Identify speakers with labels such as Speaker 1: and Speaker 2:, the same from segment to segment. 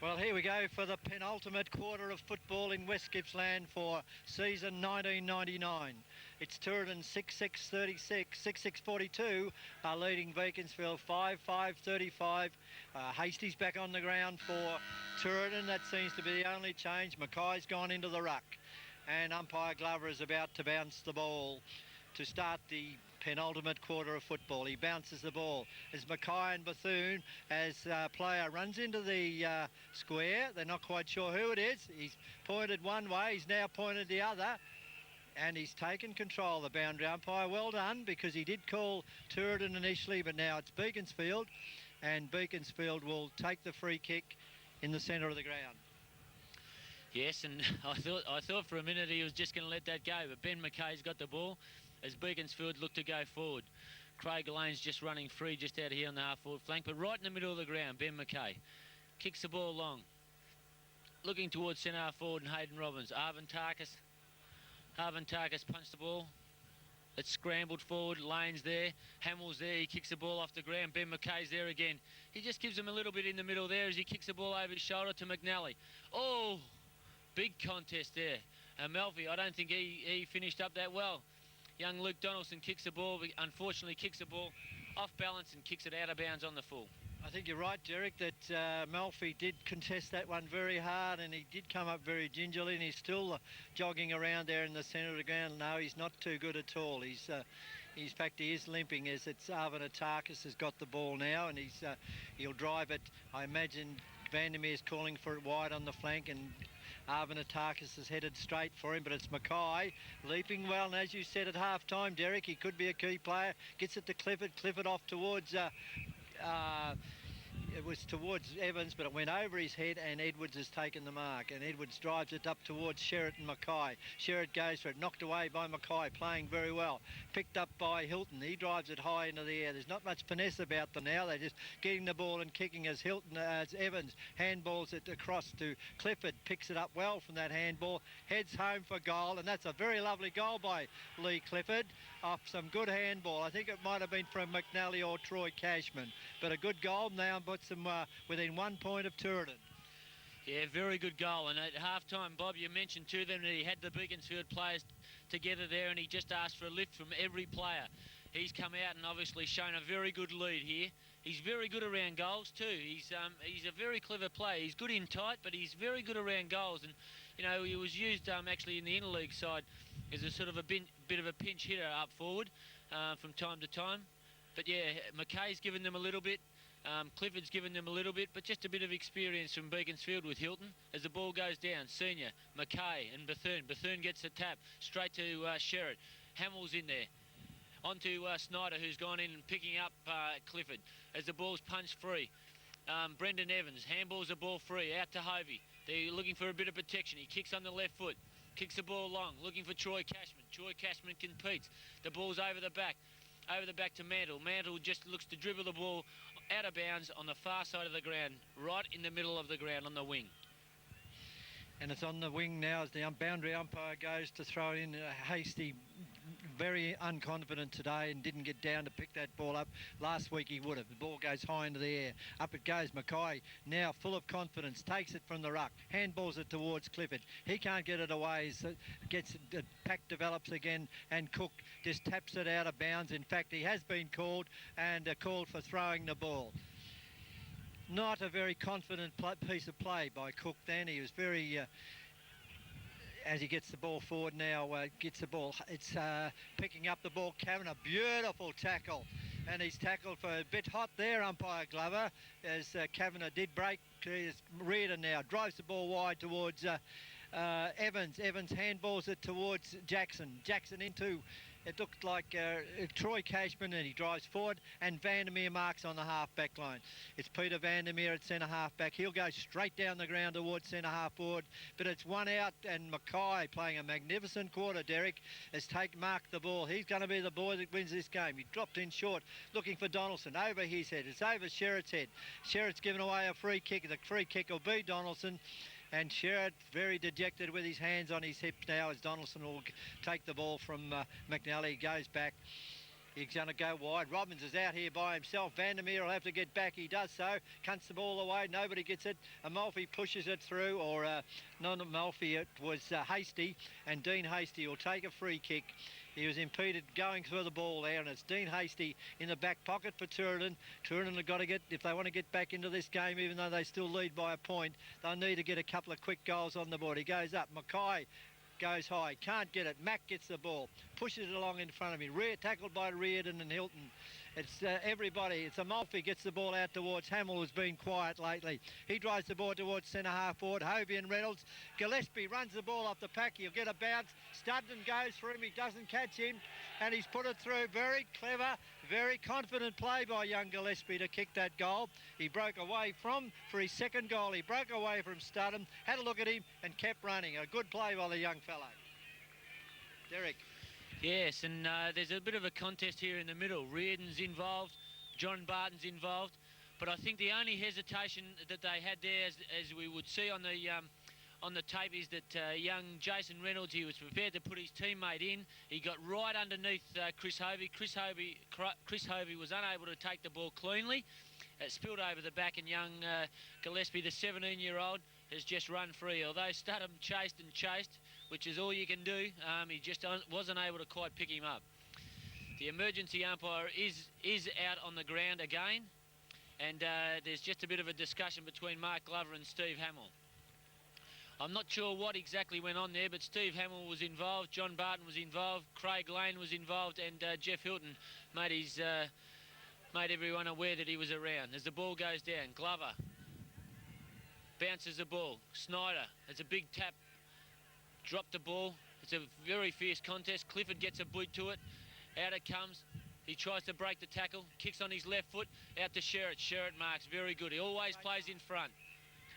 Speaker 1: Well, here we go for the penultimate quarter of football in West Gippsland for season 1999. It's Turin 6-6-36, 6-6-42 are leading Beaconsfield 5-5-35. Hasty's back on the ground for Turin. That seems to be the only change. Mackay's gone into the ruck, and umpire Glover is about to bounce the ball to start the penultimate quarter of football. He bounces the ball as Mackay and Bethune, as player runs into the square. They're not quite sure who it is. He's pointed one way, he's now pointed the other, and he's taken control of the boundary umpire. Well done, because he did call Turin initially, but now it's Beaconsfield, and Beaconsfield will take the free kick in the centre of the ground.
Speaker 2: Yes, and I thought for a minute he was just going to let that go, but Ben McKay's got the ball as Beaconsfield look to go forward. Craig Lane's just running free just out here on the half-forward flank, but right in the middle of the ground, Ben McKay kicks the ball long, looking towards centre half forward and Hayden Robbins. Arvin Tarkas punched the ball. It's scrambled forward. Lane's there. Hamill's there. He kicks the ball off the ground. Ben McKay's there again. He just gives him a little bit in the middle there as he kicks the ball over his shoulder to McNally. Oh, big contest there. And Melfi, I don't think he finished up that well. Young Luke Donaldson kicks the ball, unfortunately kicks the ball off balance and kicks it out of bounds on the full.
Speaker 1: I think you're right, Derek, that Melfi did contest that one very hard, and he did come up very gingerly, and he's still jogging around there in the centre of the ground. No, he's not too good at all. In fact, he is limping, as it's Arvin Atakis has got the ball now, and he'll drive it. I imagine Vandermeer's calling for it wide on the flank, and Arvin Atakis is headed straight for him, but it's Mackay leaping well, and as you said at half-time, Derek, he could be a key player. Gets it to Clifford off towards... it was towards Evans, but it went over his head, and Edwards has taken the mark, and Edwards drives it up towards Sherritt and Mackay. Sherritt goes for it, knocked away by Mackay, playing very well. Picked up by Hilton. He drives it high into the air. There's not much finesse about them now. They're just getting the ball and kicking as Evans handballs it across to Clifford. Picks it up well from that handball. Heads home for goal, and that's a very lovely goal by Lee Clifford off some good handball. I think it might have been from McNally or Troy Cashman, but a good goal now puts them within 1 point of Turin.
Speaker 2: Yeah, very good goal. And at half-time, Bob, you mentioned to them that he had the Beaconsfield players together there, and he just asked for a lift from every player. He's come out and obviously shown a very good lead here. He's very good around goals too. He's a very clever player. He's good in tight, but he's very good around goals. And you know, he was used actually in the interleague side as a sort of a bit of a pinch hitter up forward from time to time. But yeah, McKay's given them a little bit. Clifford's given them a little bit, but just a bit of experience from Beaconsfield with Hilton. As the ball goes down, Senior, Mackay and Bethune. Bethune gets the tap straight to Sherritt. Hamill's in there. On to Snyder, who's gone in and picking up Clifford as the ball's punched free. Brendan Evans handballs the ball free out to Hovey. They're looking for a bit of protection. He kicks on the left foot, kicks the ball long, looking for Troy Cashman. Troy Cashman competes. The ball's over the back to Mantle. Mantle just looks to dribble the ball out of bounds on the far side of the ground, right in the middle of the ground on the wing.
Speaker 1: And it's on the wing now as the boundary umpire goes to throw in. Hasty, very unconfident today and didn't get down to pick that ball up. Last week he would have. The ball goes high into the air. Up it goes. Mackay, now full of confidence, takes it from the ruck, handballs it towards Clifford. He can't get it away. So gets the pack develops again, and Cook just taps it out of bounds. In fact, he has been called, and called for throwing the ball. Not a very confident piece of play by Cook then. He was very, as he gets the ball forward now, gets the ball. It's picking up the ball. Kavanagh, beautiful tackle. And he's tackled for a bit hot there, umpire Glover, as Kavanagh did break. Reardon now drives the ball wide towards Evans. Evans handballs it towards Jackson. Jackson into, it looked like Troy Cashman, and he drives forward, and Vandermeer marks on the half-back line. It's Peter Vandermeer at centre half-back. He'll go straight down the ground towards centre half forward, but it's one out, and Mackay, playing a magnificent quarter, Derek, has marked the ball. He's going to be the boy that wins this game. He dropped in short, looking for Donaldson. Over his head. It's over Sherritt's head. Sherritt's given away a free kick. The free kick will be Donaldson. And Sherritt very dejected with his hands on his hips now as Donaldson will take the ball from McNally. Goes back. He's going to go wide. Robbins is out here by himself. Vandermeer will have to get back. He does so. Cunts the ball away. Nobody gets it. Amalfi pushes it through, or not Amalfi, it was Hasty. And Dean Hasty will take a free kick. He was impeded going through the ball there, and it's Dean Hasty in the back pocket for Turin. Turin have got to get, if they want to get back into this game, even though they still lead by a point, they'll need to get a couple of quick goals on the board. He goes up. Mackay goes high, can't get it. Mack gets the ball, pushes it along in front of him. Tackled by Reardon and Hilton. It's everybody. It's Amalfi gets the ball out towards Hamill, who's been quiet lately. He drives the ball towards centre half forward. Hovey and Reynolds. Gillespie runs the ball off the pack. He'll get a bounce. Studden goes for him. He doesn't catch him, and he's put it through. Very clever, very confident play by young Gillespie to kick that goal. He broke away for his second goal. He broke away from Studden, had a look at him, and kept running. A good play by the young fellow. Derek.
Speaker 2: Yes, and there's a bit of a contest here in the middle. Reardon's involved, John Barton's involved, but I think the only hesitation that they had there, as we would see on the tape, is that young Jason Reynolds, he was prepared to put his teammate in. He got right underneath Chris Hovey. Chris Hovey was unable to take the ball cleanly. It spilled over the back, and young Gillespie, the 17-year-old, has just run free. Although Studham chased and chased, which is all you can do, he just wasn't able to quite pick him up. The emergency umpire is out on the ground again, and there's just a bit of a discussion between Mark Glover and Steve Hamill. I'm not sure what exactly went on there, but Steve Hamill was involved, John Barton was involved, Craig Lane was involved, and Jeff Hilton made everyone aware that he was around. As the ball goes down, Glover bounces the ball. Snyder, it's a big tap, dropped the ball. It's a very fierce contest. Clifford gets a boot to it. Out it comes. He tries to break the tackle, kicks on his left foot, out to Sherritt. Sherritt marks, very good. He always plays in front.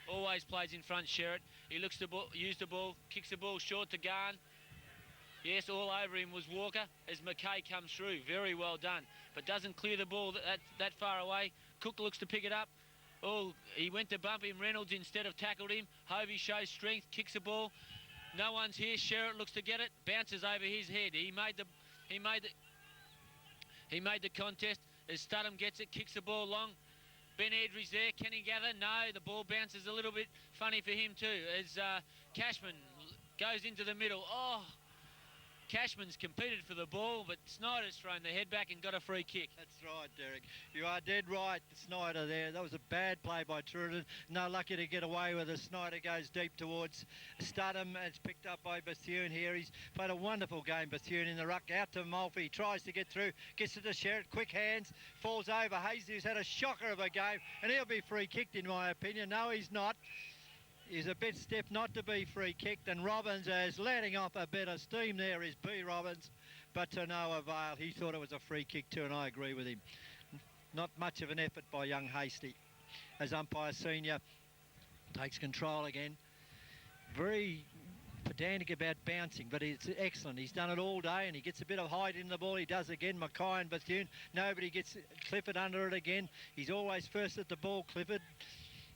Speaker 2: Always plays in front, Sherritt. He looks to use the ball, kicks the ball short to Garn. Yes, all over him was Walker as Mackay comes through. Very well done, but doesn't clear the ball that far away. Cook looks to pick it up. Oh, he went to bump him. Reynolds instead of tackled him. Hovey shows strength, kicks the ball. No one's here. Sherritt looks to get it, bounces over his head. He made the contest as Studham gets it, kicks the ball long. Ben Edry's there. Can he gather? No, the ball bounces a little bit funny for him too as Cashman goes into the middle. Oh, Cashman's competed for the ball, but Snyder's thrown the head back and got a free kick.
Speaker 1: That's right, Derek. You are dead right, Snyder there. That was a bad play by Turin. No lucky to get away with it. Snyder goes deep towards Studham. It's picked up by Bethune here. He's played a wonderful game, Bethune, in the ruck. Out to Malfi. Tries to get through. Gets it to Sherritt. Quick hands. Falls over. Hayes, who's had a shocker of a game, and he'll be free kicked in my opinion. No, he's not. He's a bit stiff not to be free kicked, and Robbins is letting off a bit of steam there is B. Robbins, but to no avail. He thought it was a free kick too, and I agree with him. Not much of an effort by young Hasty as umpire senior takes control again. Very pedantic about bouncing, but it's excellent. He's done it all day, and he gets a bit of height in the ball. He does again. Mackay and Bethune. Nobody gets Clifford under it again. He's always first at the ball, Clifford.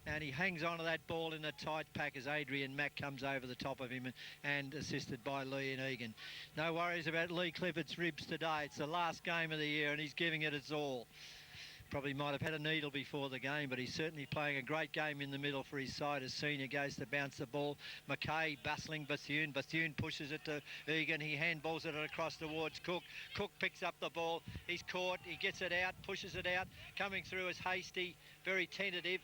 Speaker 1: And he hangs onto that ball in a tight pack as Adrian Mack comes over the top of him and assisted by Lee and Egan. No worries about Lee Clifford's ribs today. It's the last game of the year and he's giving it its all. Probably might have had a needle before the game, but he's certainly playing a great game in the middle for his side as senior goes to bounce the ball. Mackay bustling Bethune. Bethune pushes it to Egan. He handballs it across towards Cook. Cook picks up the ball. He's caught. He gets it out, pushes it out. Coming through is Hasty, very tentative.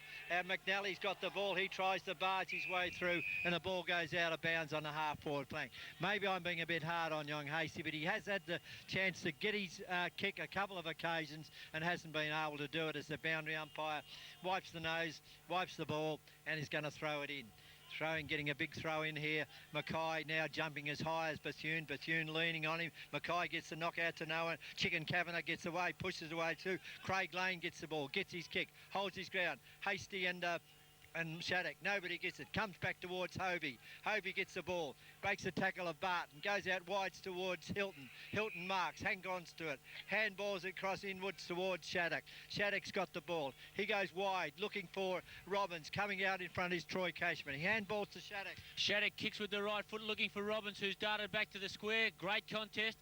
Speaker 1: McNally's got the ball. He tries to barge his way through, and the ball goes out of bounds on the half-forward flank. Maybe I'm being a bit hard on young Hasty, but he has had the chance to get his kick a couple of occasions and hasn't been able to do it as the boundary umpire wipes the nose, wipes the ball, and is going to throw it in. Getting a big throw in here. Mackay now jumping as high as Bethune. Bethune leaning on him. Mackay gets the knockout to no one. Chicken Kavanagh gets away, pushes away too. Craig Lane gets the ball, gets his kick, holds his ground. Hasty and Shattuck, nobody gets it, comes back towards Hovey. Hovey gets the ball, breaks the tackle of Barton, goes out wides towards Hilton. Hilton marks, hangs to it, handballs it across inwards towards Shattuck. Shattuck's got the ball. He goes wide, looking for Robbins. Coming out in front is Troy Cashman. He handballs to Shattuck.
Speaker 2: Shattuck kicks with the right foot, looking for Robbins, who's darted back to the square. Great contest.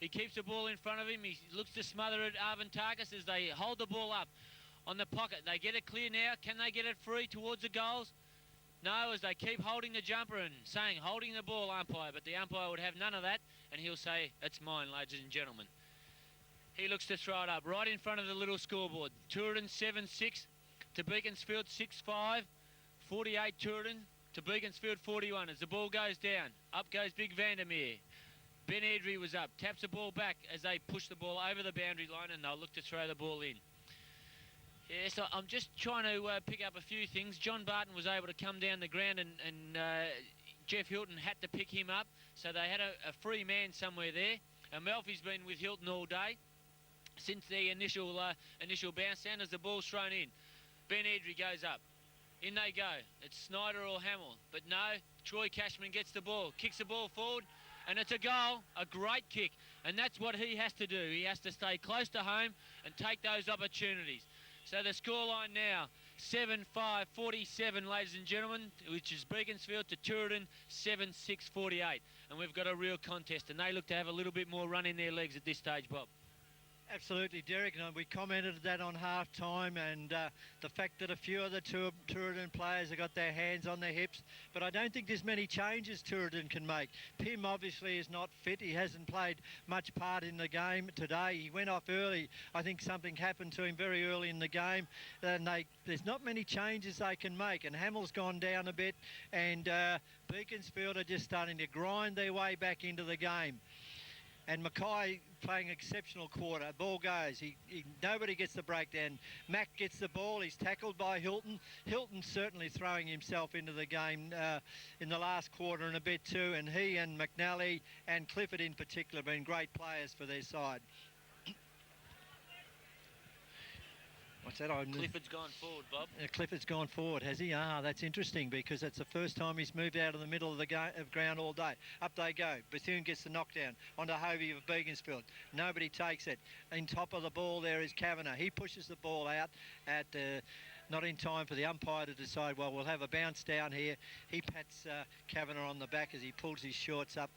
Speaker 2: He keeps the ball in front of him. He looks to smother it, Arvantakis, as they hold the ball up on the pocket. They get it clear now. Can they get it free towards the goals? No, as they keep holding the jumper and saying, holding the ball, umpire. But the umpire would have none of that, and he'll say, it's mine, ladies and gentlemen. He looks to throw it up right in front of the little scoreboard. Turin 7-6 to Beaconsfield 6-5. 48 Turin to Beaconsfield 41 as the ball goes down. Up goes Big Vandermeer. Ben Edry was up, taps the ball back as they push the ball over the boundary line, and they'll look to throw the ball in. Yeah, so I'm just trying to pick up a few things. John Barton was able to come down the ground, and Jeff Hilton had to pick him up, so they had a free man somewhere there. And Melfi's been with Hilton all day since the initial bounce down as the ball's thrown in. Ben Edry goes up. In they go. It's Snyder or Hamill. But no, Troy Cashman gets the ball, kicks the ball forward, and it's a goal, a great kick. And that's what he has to do. He has to stay close to home and take those opportunities. So the scoreline now, 7-5, 47, ladies and gentlemen, which is Beaconsfield to Turin, 7-6, 48. And we've got a real contest, and they look to have a little bit more run in their legs at this stage, Bob.
Speaker 1: Absolutely, Derek, and we commented that on half-time, and the fact that a few of the Turin players have got their hands on their hips, but I don't think there's many changes Turin can make. Pim obviously is not fit. He hasn't played much part in the game today. He went off early. I think something happened to him very early in the game, and there's not many changes they can make, and Hamill's gone down a bit, and Beaconsfield are just starting to grind their way back into the game. And Mackay playing exceptional quarter. Ball goes. Nobody gets the breakdown. Mack gets the ball. He's tackled by Hilton. Hilton's certainly throwing himself into the game in the last quarter and a bit too. And he and McNally and Clifford in particular have been great players for their side. What's that?
Speaker 2: Clifford's gone forward, Bob.
Speaker 1: Clifford's gone forward, has he? Ah, that's interesting because that's the first time he's moved out of the middle of the ground all day. Up they go. Bethune gets the knockdown onto Hovey of Beaconsfield. Nobody takes it. In top of the ball there is Kavanagh. He pushes the ball out at not in time for the umpire to decide, well, we'll have a bounce down here. He pats Kavanagh on the back as he pulls his shorts up.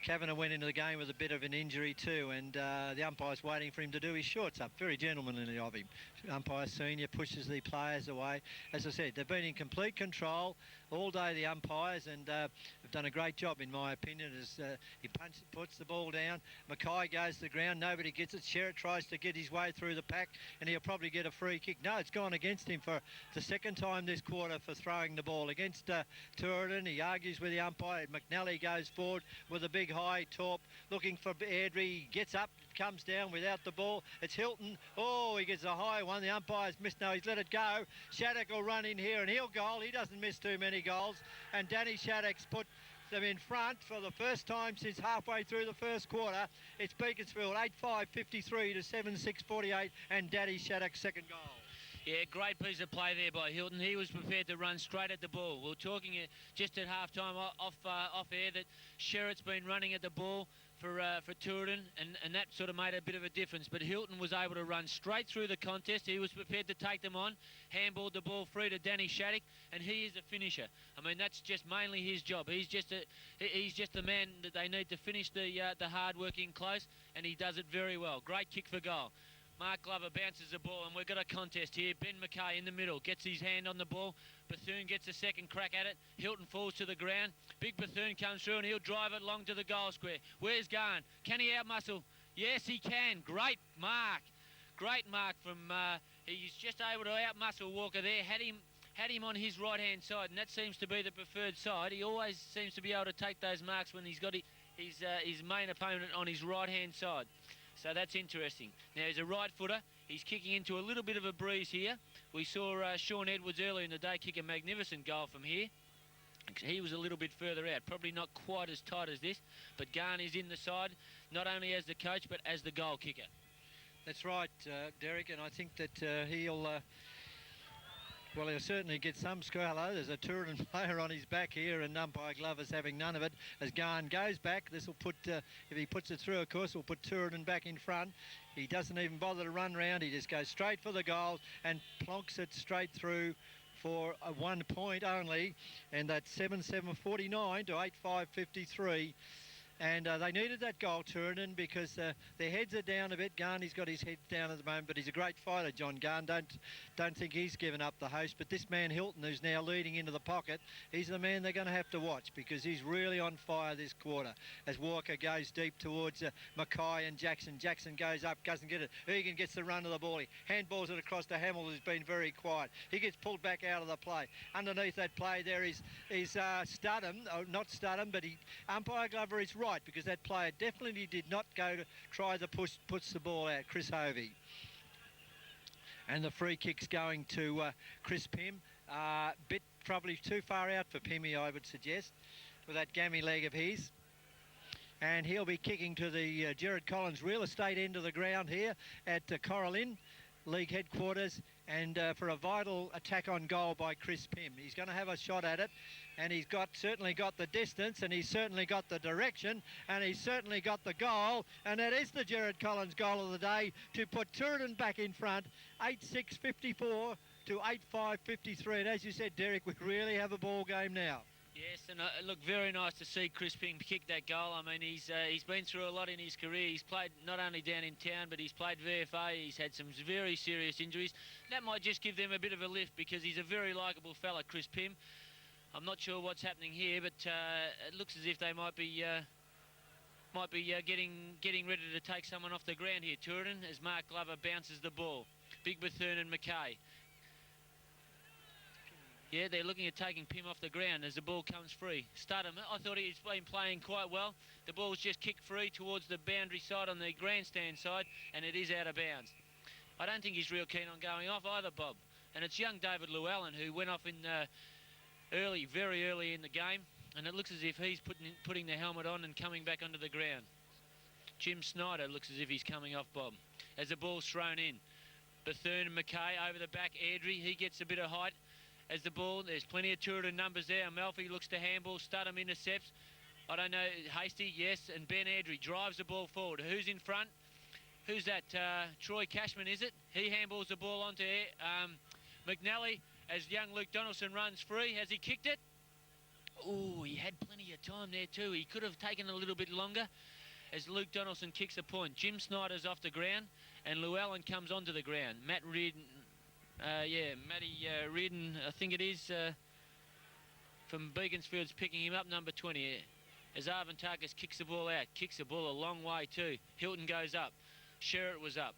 Speaker 1: Kavanagh went into the game with a bit of an injury too, and the umpire's waiting for him to do his shorts up. Very gentlemanly of him. Umpire senior pushes the players away. As I said, they've been in complete control all day, the umpires, and have done a great job, in my opinion, as he puts the ball down. Mackay goes to the ground. Nobody gets it. Sherritt tries to get his way through the pack, and he'll probably get a free kick. No, it's gone against him for the second time this quarter for throwing the ball against Turin. He argues with the umpire. McNally goes forward with a big high torp, looking for Airdrie. He gets up, comes down without the ball. It's Hilton. Oh, he gets a high one. The umpire's missed. No, he's let it go. Shattuck will run in here and he'll goal. He doesn't miss too many goals. And Danny Shattuck's put them in front for the first time since halfway through the first quarter. It's Beaconsfield 8-5, 53 to 7-6, 48, and Danny Shattuck's second goal.
Speaker 2: Yeah, great piece of play there by Hilton. He was prepared to run straight at the ball. We were talking just at half-time off air that Sherritt's been running at the ball for Turin, and that sort of made a bit of a difference. But Hilton was able to run straight through the contest. He was prepared to take them on, handballed the ball free to Danny Shattuck, and he is a finisher. I mean, that's just mainly his job. He's just the man that they need to finish the hard work in close, and he does it very well. Great kick for goal. Mark Glover bounces the ball, and we've got a contest here. Ben Mackay in the middle, gets his hand on the ball. Bethune gets a second crack at it. Hilton falls to the ground. Big Bethune comes through, and he'll drive it long to the goal square. Where's Garn? Can he outmuscle? Yes, he can. Great mark. Great mark from... he's just able to outmuscle Walker there. Had him on his right-hand side, and that seems to be the preferred side. He always seems to be able to take those marks when he's got his main opponent on his right-hand side. So that's interesting. Now, he's a right footer. He's kicking into a little bit of a breeze here. We saw Sean Edwards earlier in the day kick a magnificent goal from here. He was a little bit further out, probably not quite as tight as this, but Garn is in the side, not only as the coach, but as the goal kicker.
Speaker 1: That's right, Derek, and I think that he'll certainly get some score. Hello, there's a Turin player on his back here, and umpire Glover's having none of it. As Garn goes back, this will put, if he puts it through, of course, will put Turin back in front. He doesn't even bother to run round. He just goes straight for the goal and plonks it straight through for a 1 point only, and that's 7-7, 49 to 8-5, 53. And they needed that goal, Turin, because their heads are down a bit. Garney's got his head down at the moment, but he's a great fighter, John Garn. Don't think he's given up the host. But this man Hilton, who's now leading into the pocket, he's the man they're going to have to watch, because he's really on fire this quarter. As Walker goes deep towards Mackay and Jackson. Jackson goes up, doesn't get it. Egan gets the run of the ball. He handballs it across to Hamill, who's been very quiet. He gets pulled back out of the play. Underneath that play there is Studham, not Studham, but umpire Glover is right, because that player definitely did not go to try the puts the ball out, Chris Hovey. And the free kick's going to Chris Pym. Bit probably too far out for Pimmy, I would suggest, with that gammy leg of his. And he'll be kicking to the Gerard Collins real estate end of the ground here at Coralin League headquarters, and for a vital attack on goal by Chris Pym. He's going to have a shot at it, and he's certainly got the distance, and he's certainly got the direction, and he's certainly got the goal, and that is the Gerard Collins goal of the day to put Turin back in front, 8-6-54 to 8-5-53. And as you said, Derek, we really have a ball game now.
Speaker 2: Yes, and look, very nice to see Chris Pym kick that goal. I mean, he's been through a lot in his career. He's played not only down in town, but he's played VFA. He's had some very serious injuries. That might just give them a bit of a lift, because he's a very likeable fella, Chris Pym. I'm not sure what's happening here, but it looks as if they might be getting ready to take someone off the ground here, Turin, as Mark Glover bounces the ball. Big Bethune and Mackay. Yeah, they're looking at taking Pym off the ground as the ball comes free. Studham, I thought he's been playing quite well. The ball's just kicked free towards the boundary side on the grandstand side, and it is out of bounds. I don't think he's real keen on going off either, Bob. And it's young David Llewellyn who went off in very early in the game, and it looks as if he's putting the helmet on and coming back onto the ground. Jim Snyder looks as if he's coming off, Bob, as the ball's thrown in. Bethune and Mackay over the back. Airdrie, he gets a bit of height. As the ball, there's plenty of Turin numbers there. Amalfi looks to handball. Studham intercepts. I don't know, Hasty, yes, and Ben Airdrie drives the ball forward. Who's in front? Who's that? Troy Cashman, is it? He handballs the ball onto McNally as young Luke Donaldson runs free. Has he kicked it? Oh, he had plenty of time there too. He could have taken a little bit longer as Luke Donaldson kicks a point. Jim Snyder's off the ground and Llewellyn comes onto the ground. Matt Reardon. Matty Reardon, I think it is, from Beaconsfield's picking him up, number 20. As Arvin Tarkas kicks the ball out, kicks the ball a long way too. Hilton goes up. Sherritt was up.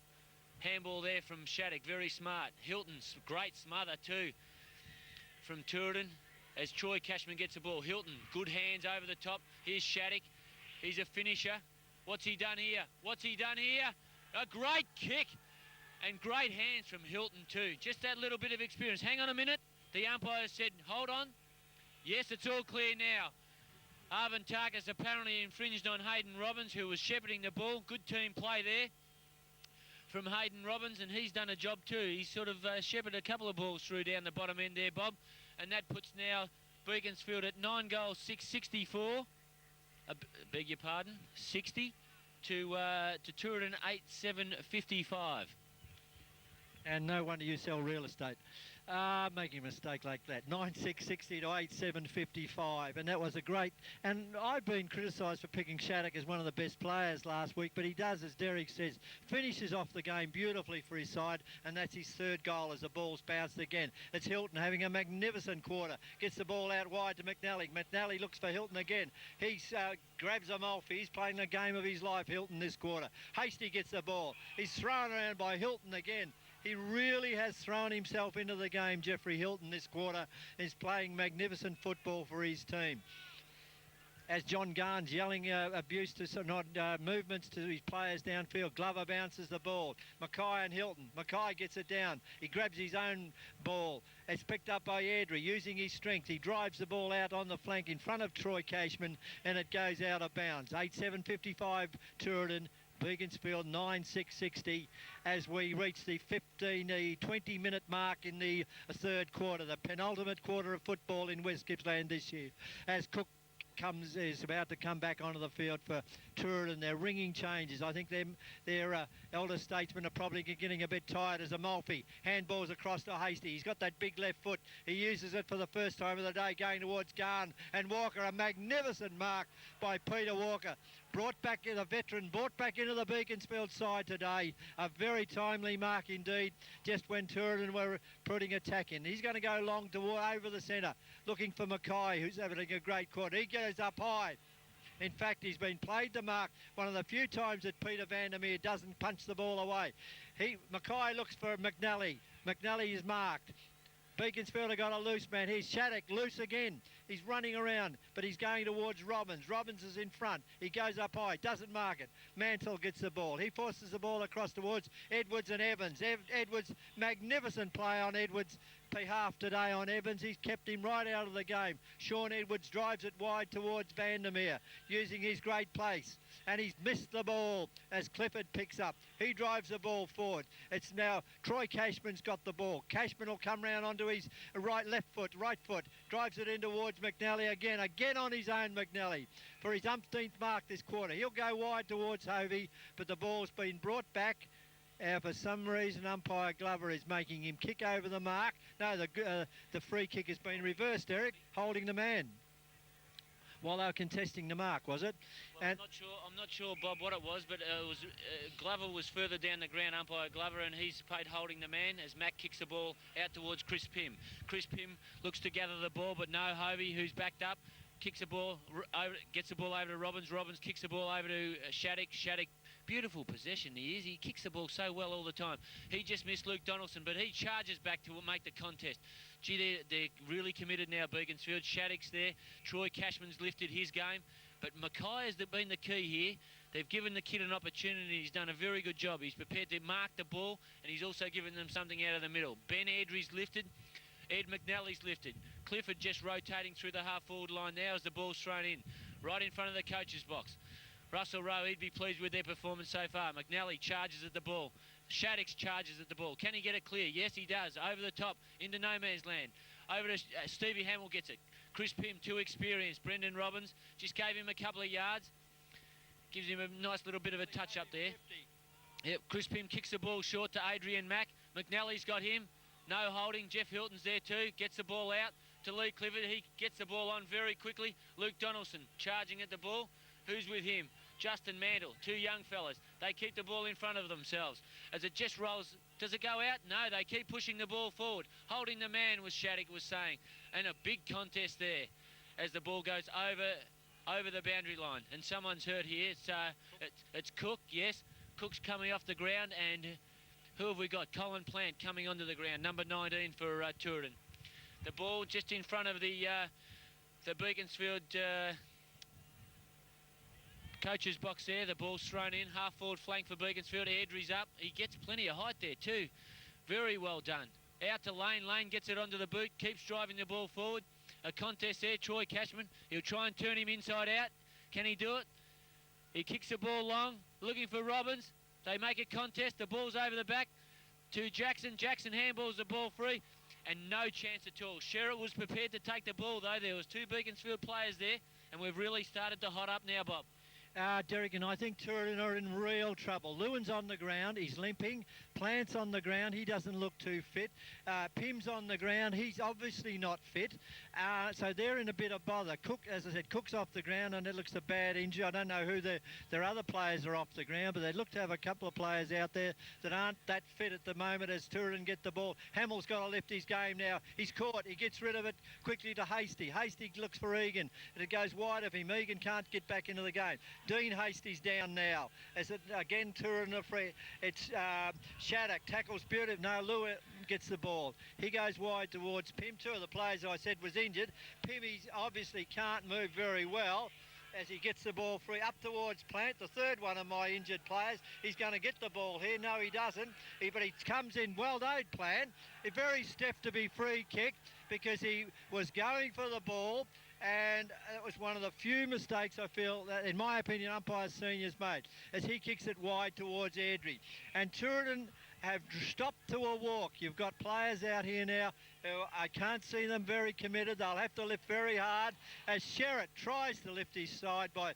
Speaker 2: Handball there from Shattuck, very smart. Hilton's great smother too from Turin as Troy Cashman gets the ball. Hilton, good hands over the top. Here's Shattuck. He's a finisher. What's he done here? What's he done here? A great kick. And great hands from Hilton too. Just that little bit of experience. Hang on a minute. The umpire said, hold on. Yes, it's all clear now. Arvin Tarkas apparently infringed on Hayden Robbins, who was shepherding the ball. Good team play there from Hayden Robbins, and he's done a job too. He's sort of shepherded a couple of balls through down the bottom end there, Bob. And that puts now Beaconsfield at 9 goals, 6-64. Beg your pardon, 60 to Turin 8-7-55.
Speaker 1: And no wonder you sell real estate. Making a mistake like that. 9-6-60 to 8-7-55. And that was a great... And I've been criticised for picking Shattuck as one of the best players last week, but he does, as Derek says, finishes off the game beautifully for his side, and that's his third goal as the ball's bounced again. It's Hilton having a magnificent quarter. Gets the ball out wide to McNally. McNally looks for Hilton again. He grabs him off. He's playing the game of his life, Hilton, this quarter. Hasty gets the ball. He's thrown around by Hilton again. He really has thrown himself into the game, Jeffrey Hilton, this quarter. Is playing magnificent football for his team. As John Garn's yelling abuse to movements to his players downfield. Glover bounces the ball. Mackay and Hilton. Mackay gets it down. He grabs his own ball. It's picked up by Airdrie using his strength. He drives the ball out on the flank in front of Troy Cashman, and it goes out of bounds. 8-7-55 Turin. Beaconsfield 9-6-60 as we reach the 20-minute mark in the third quarter, the penultimate quarter of football in West Gippsland this year. As Cook is about to come back onto the field for Turin. They're ringing changes. I think their elder statesmen are probably getting a bit tired as Amalfi handballs across to Hasty. He's got that big left foot. He uses it for the first time of the day, going towards Garn and Walker. A magnificent mark by Peter Walker. Brought back the veteran, brought back into the Beaconsfield side today. A very timely mark indeed, just when Turin were putting attack in. He's going to go long over the centre, looking for Mackay, who's having a great quarter. He goes up high. In fact, he's been played the mark one of the few times that Peter Vandermeer doesn't punch the ball away. Mackay looks for McNally. McNally is marked. Beaconsfield have got a loose man. Here's Shattuck, loose again. He's running around, but he's going towards Robbins. Robbins is in front. He goes up high, doesn't mark it. Mantle gets the ball. He forces the ball across towards Edwards and Evans. Edwards, magnificent play on Edwards' behalf today on Evans. He's kept him right out of the game. Sean Edwards drives it wide towards Vandermeer, using his great place. And he's missed the ball as Clifford picks up. He drives the ball forward. It's now Troy Cashman's got the ball. Cashman will come round onto his right foot, drives it in towards McNally again on his own McNally for his umpteenth mark this quarter. He'll go wide towards Hovey, but the ball's been brought back. For some reason, umpire Glover is making him kick over the mark. No, the free kick has been reversed, Eric, holding the man while they were contesting the mark, was it?
Speaker 2: Well, I'm not sure, Bob, what it was, but it was Glover was further down the ground, umpire Glover, and he's paid holding the man as Mac kicks the ball out towards Chris Pym. Chris Pym looks to gather the ball, but no, Hovey, who's backed up, kicks the ball, gets the ball over to Robbins. Robbins kicks the ball over to Shattuck. Shattuck, beautiful possession he is. He kicks the ball so well all the time. He just missed Luke Donaldson, but he charges back to make the contest. Gee, they're really committed now, Beaconsfield. Shattuck's there. Troy Cashman's lifted his game. But Mackay has been the key here. They've given the kid an opportunity. He's done a very good job. He's prepared to mark the ball, and he's also given them something out of the middle. Ben Edry's lifted. Ed McNally's lifted. Clifford just rotating through the half-forward line now as the ball's thrown in, right in front of the coach's box. Russell Rowe, he'd be pleased with their performance so far. McNally charges at the ball. Shattuck charges at the ball. Can he get it clear? Yes, he does. Over the top, into no man's land. Over to Stevie Hamill gets it. Chris Pym, too experienced. Brendan Robbins just gave him a couple of yards. Gives him a nice little bit of a touch up there. Yep, Chris Pym kicks the ball short to Adrian Mack. McNally's got him. No holding. Jeff Hilton's there too. Gets the ball out to Lee Clifford. He gets the ball on very quickly. Luke Donaldson charging at the ball. Who's with him? Justin Mantle, two young fellas. They keep the ball in front of themselves. As it just rolls, does it go out? No, they keep pushing the ball forward. Holding the man, was Shattuck was saying. And a big contest there as the ball goes over the boundary line. And someone's hurt here. It's Cook, yes. Cook's coming off the ground, and who have we got? Colin Plant coming onto the ground, number 19 for Turin. The ball just in front of the Beaconsfield coach's box there. The ball's thrown in, half forward flank for Beaconsfield. Edry's up. He gets plenty of height there too. Very well done. Out to Lane. Lane gets it onto the boot, keeps driving the ball forward. A contest there, Troy Cashman. He'll try and turn him inside out. Can he do it? He kicks the ball long, looking for Robbins. They make a contest. The ball's over the back to Jackson. Jackson handballs the ball free, and no chance at all. Sherritt was prepared to take the ball, though. There was two Beaconsfield players there, and we've really started to hot up now, Bob.
Speaker 1: Derek, and I think Turin are in real trouble. Lewin's on the ground, he's limping. Plant's on the ground, he doesn't look too fit. Pym's on the ground, he's obviously not fit. So they're in a bit of bother. Cook, as I said, Cook's off the ground, and it looks a bad injury. I don't know who their other players are off the ground, but they look to have a couple of players out there that aren't that fit at the moment as Turin get the ball. Hamill's got to lift his game now. He's caught, he gets rid of it quickly to Hasty. Hasty looks for Egan, and it goes wide of him. Egan can't get back into the game. Dean Hasty's down now. As it again, Turin free. It's Shattuck tackles beautiful. No, Lewis gets the ball. He goes wide towards Pym. Two of the players I said was injured. Pym obviously can't move very well as he gets the ball free up towards Plant, the third one of my injured players. He's going to get the ball here. No, he doesn't. But he comes in. Well done, Plant. A very stiff to be free kicked because he was going for the ball. And it was one of the few mistakes I feel that, in my opinion, umpire seniors made as he kicks it wide towards Airdrie. And Turin have stopped to a walk. You've got players out here now who I can't see them very committed. They'll have to lift very hard as Sherritt tries to lift his side by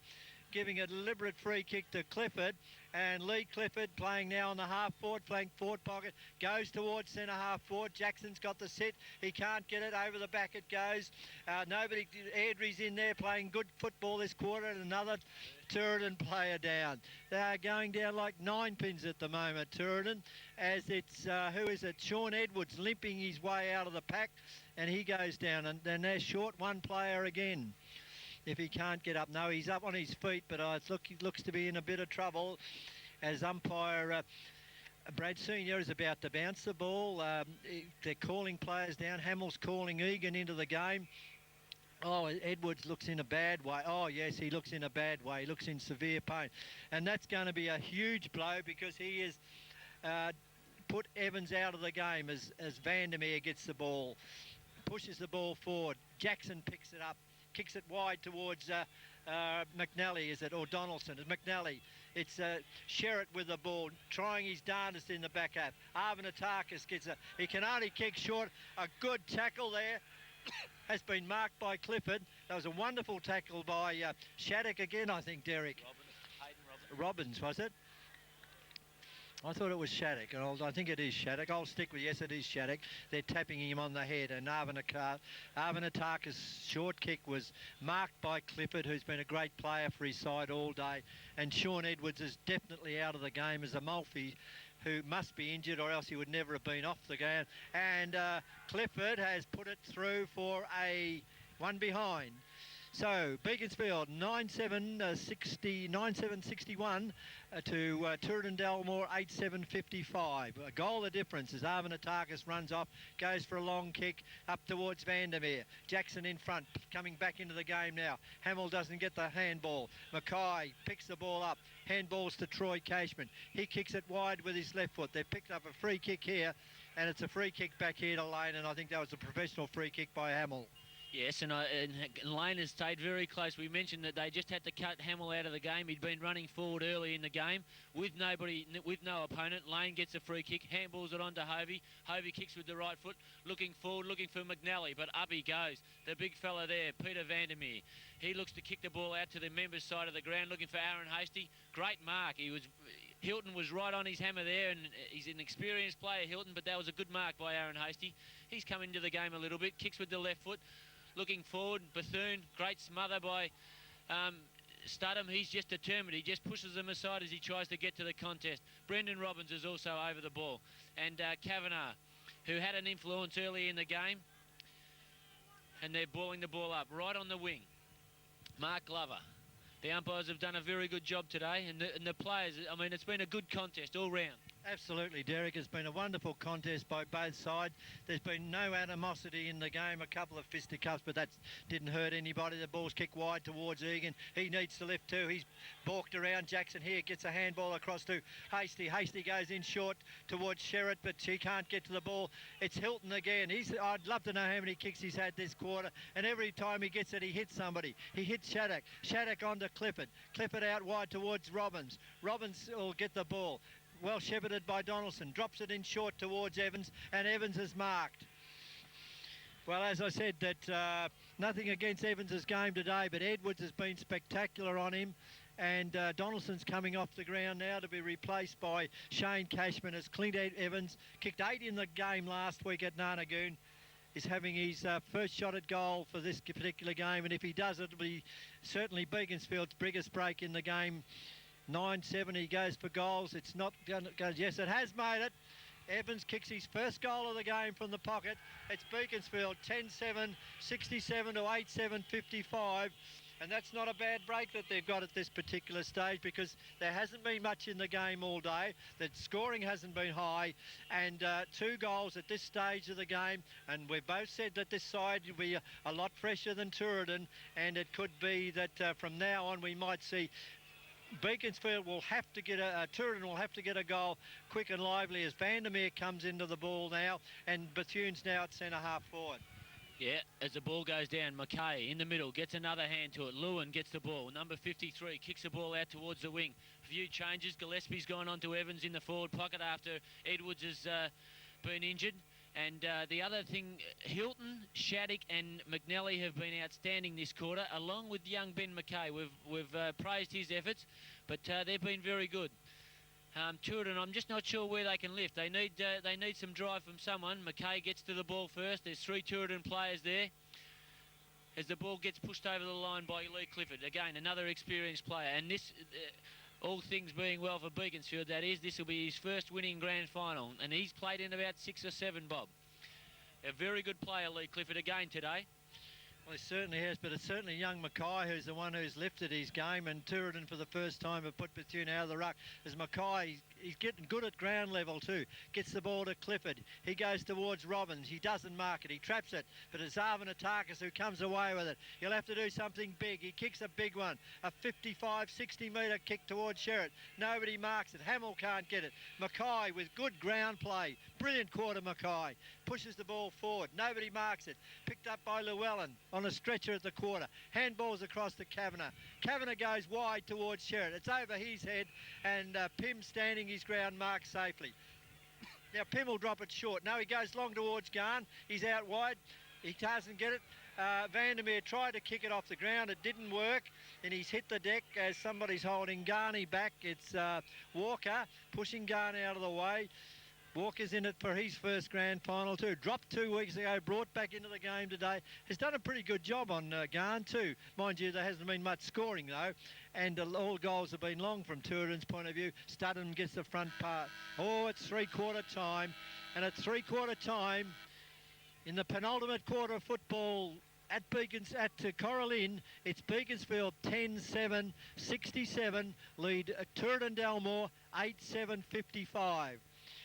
Speaker 1: giving a deliberate free kick to Clifford, and Lee Clifford playing now on the half forward, flank forward pocket, goes towards centre half forward. Jackson's got the sit, he can't get it, over the back it goes. Airdrie's in there playing good football this quarter, and another Turin player down. They are going down like 9 pins at the moment, Turin, as it's, who is it, Sean Edwards limping his way out of the pack, and he goes down, and then they're short one player again. If he can't get up. No, he's up on his feet, but he looks to be in a bit of trouble as umpire Brad Senior is about to bounce the ball. They're calling players down. Hamill's calling Egan into the game. Oh, Edwards looks in a bad way. Oh, yes, he looks in a bad way. He looks in severe pain. And that's going to be a huge blow because he has put Evans out of the game as Vandermeer gets the ball, pushes the ball forward. Jackson picks it up. Kicks it wide towards McNally, is it, or Donaldson? It's McNally. It's Sherritt with the ball, trying his darndest in the back half. Arvanatakis gets he can only kick short. A good tackle there has been marked by Clifford. That was a wonderful tackle by Shattuck again, I think, Derek. Robbins, was it? I thought it was Shattuck, and I think it is Shattuck. I'll stick with yes, it is Shattuck. They're tapping him on the head, and Arvanatakis' short kick was marked by Clifford, who's been a great player for his side all day, and Sean Edwards is definitely out of the game as a Mulphy, who must be injured or else he would never have been off the game. And Clifford has put it through for a one behind. So Beaconsfield 9-7-61 to Turin Dalmore 8-7-55. A goal the difference as Arvanatakis runs off, goes for a long kick up towards Vandermeer. Jackson in front, coming back into the game now. Hamill doesn't get the handball. Mackay picks the ball up. Handballs to Troy Cashman. He kicks it wide with his left foot. They've picked up a free kick here, and it's a free kick back here to Lane, and I think that was a professional free kick by Hamill.
Speaker 2: Yes, and Lane has stayed very close. We mentioned that they just had to cut Hamill out of the game. He'd been running forward early in the game with no opponent. Lane gets a free kick, handballs it on to Hovey. Hovey kicks with the right foot, looking forward, looking for McNally, but up he goes. The big fella there, Peter Vandermeer. He looks to kick the ball out to the members' side of the ground, looking for Aaron Hasty. Great mark. Hilton was right on his hammer there, and he's an experienced player, Hilton, but that was a good mark by Aaron Hasty. He's come into the game a little bit, kicks with the left foot. Looking forward, Bethune, great smother by Studham. He's just determined. He just pushes them aside as he tries to get to the contest. Brendan Robbins is also over the ball. And Kavanagh, who had an influence early in the game. And they're balling the ball up right on the wing. Mark Glover. The umpires have done a very good job today. And the players, I mean, it's been a good contest all round.
Speaker 1: Absolutely, Derek. It's been a wonderful contest by both sides. There's been no animosity in the game, a couple of fisticuffs, but that didn't hurt anybody. The ball's kicked wide towards Egan. He needs to lift too. He's balked around. Jackson here gets a handball across to Hasty. Hasty goes in short towards Sherritt, but she can't get to the ball. It's Hilton again. I'd love to know how many kicks he's had this quarter, and every time he gets it, he hits somebody. He hits Shattuck. Shattuck onto Clifford. Clifford out wide towards Robbins. Robbins will get the ball. Well shepherded by Donaldson, drops it in short towards Evans, and Evans is marked. Well, as I said, that nothing against Evans's game today, but Edwards has been spectacular on him, and Donaldson's coming off the ground now to be replaced by Shane Cashman as Clint Evans, kicked 8 in the game last week at Narnagoon, is having his first shot at goal for this particular game, and if he does, it'll be certainly Beaconsfield's biggest break in the game. 9-7, he goes for goals. It's not going to go. Yes, it has made it. Evans kicks his first goal of the game from the pocket. It's Beaconsfield 10-7, 67 to 8-7, 55. And that's not a bad break that they've got at this particular stage because there hasn't been much in the game all day. The scoring hasn't been high. And 2 goals at this stage of the game. And we've both said that this side will be a lot fresher than Turin. And it could be that from now on we might see Beaconsfield will have to get Turin will have to get a goal quick and lively as Vandermeer comes into the ball now, and Bethune's now at centre half forward.
Speaker 2: Yeah, as the ball goes down, McKay in the middle gets another hand to it. Lewin gets the ball. Number 53 kicks the ball out towards the wing. A few changes. Gillespie's gone on to Evans in the forward pocket after Edwards has been injured. And the other thing, Hilton, Shattuck and McNally have been outstanding this quarter, along with young Ben McKay. We've praised his efforts, but they've been very good. Turin, I'm just not sure where they can lift. They need some drive from someone. McKay gets to the ball first. There's 3 Turin players there. As the ball gets pushed over the line by Lee Clifford. Again, another experienced player. And this, all things being well for Beaconsfield, that is, this will be his first winning grand final. And he's played in about 6 or 7, Bob. A very good player, Lee Clifford, again today.
Speaker 1: Well, he certainly has, but it's certainly young Mackay who's the one who's lifted his game, and Turin for the first time have put Bethune out of the ruck. As Mackay, he's getting good at ground level too. Gets the ball to Clifford. He goes towards Robbins. He doesn't mark it. He traps it, but it's Arvin Atakis who comes away with it. He'll have to do something big. He kicks a big one, a 55, 60-metre kick towards Sherritt. Nobody marks it. Hamill can't get it. Mackay with good ground play. Brilliant quarter, Mackay. Pushes the ball forward. Nobody marks it. Picked up by Llewellyn on a stretcher at the quarter. Handballs across to Kavanagh. Kavanagh goes wide towards Sherritt. It's over his head, and Pym standing his ground marks safely. Now Pym will drop it short. No, he goes long towards Garn. He's out wide. He doesn't get it. Vandermeer tried to kick it off the ground. It didn't work, and he's hit the deck as somebody's holding Garney back. It's Walker pushing Garney out of the way. Walker's in it for his first grand final too. Dropped 2 weeks ago, brought back into the game today. Has done a pretty good job on Garn too. Mind you, there hasn't been much scoring though, and all goals have been long from Turin's point of view. Studden gets the front part. Oh, it's three-quarter time, and at three-quarter time, in the penultimate quarter of football at Coral Inn, it's Beaconsfield 10-7, 67, lead Turin Dalmore 8-7, 55.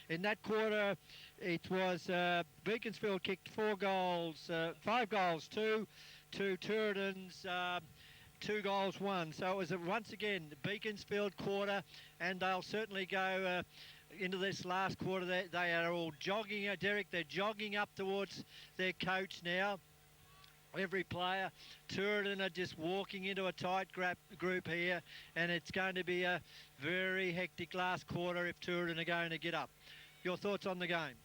Speaker 1: In that quarter, it was Beaconsfield kicked 5 goals, 2 to Turin's 2 goals, 1. So it was once again the Beaconsfield quarter, and they'll certainly go into this last quarter. They are all jogging, Derek, they're jogging up towards their coach now. Every player, Turin are just walking into a tight group here, and it's going to be a very hectic last quarter if Turin are going to get up. Your thoughts on the game?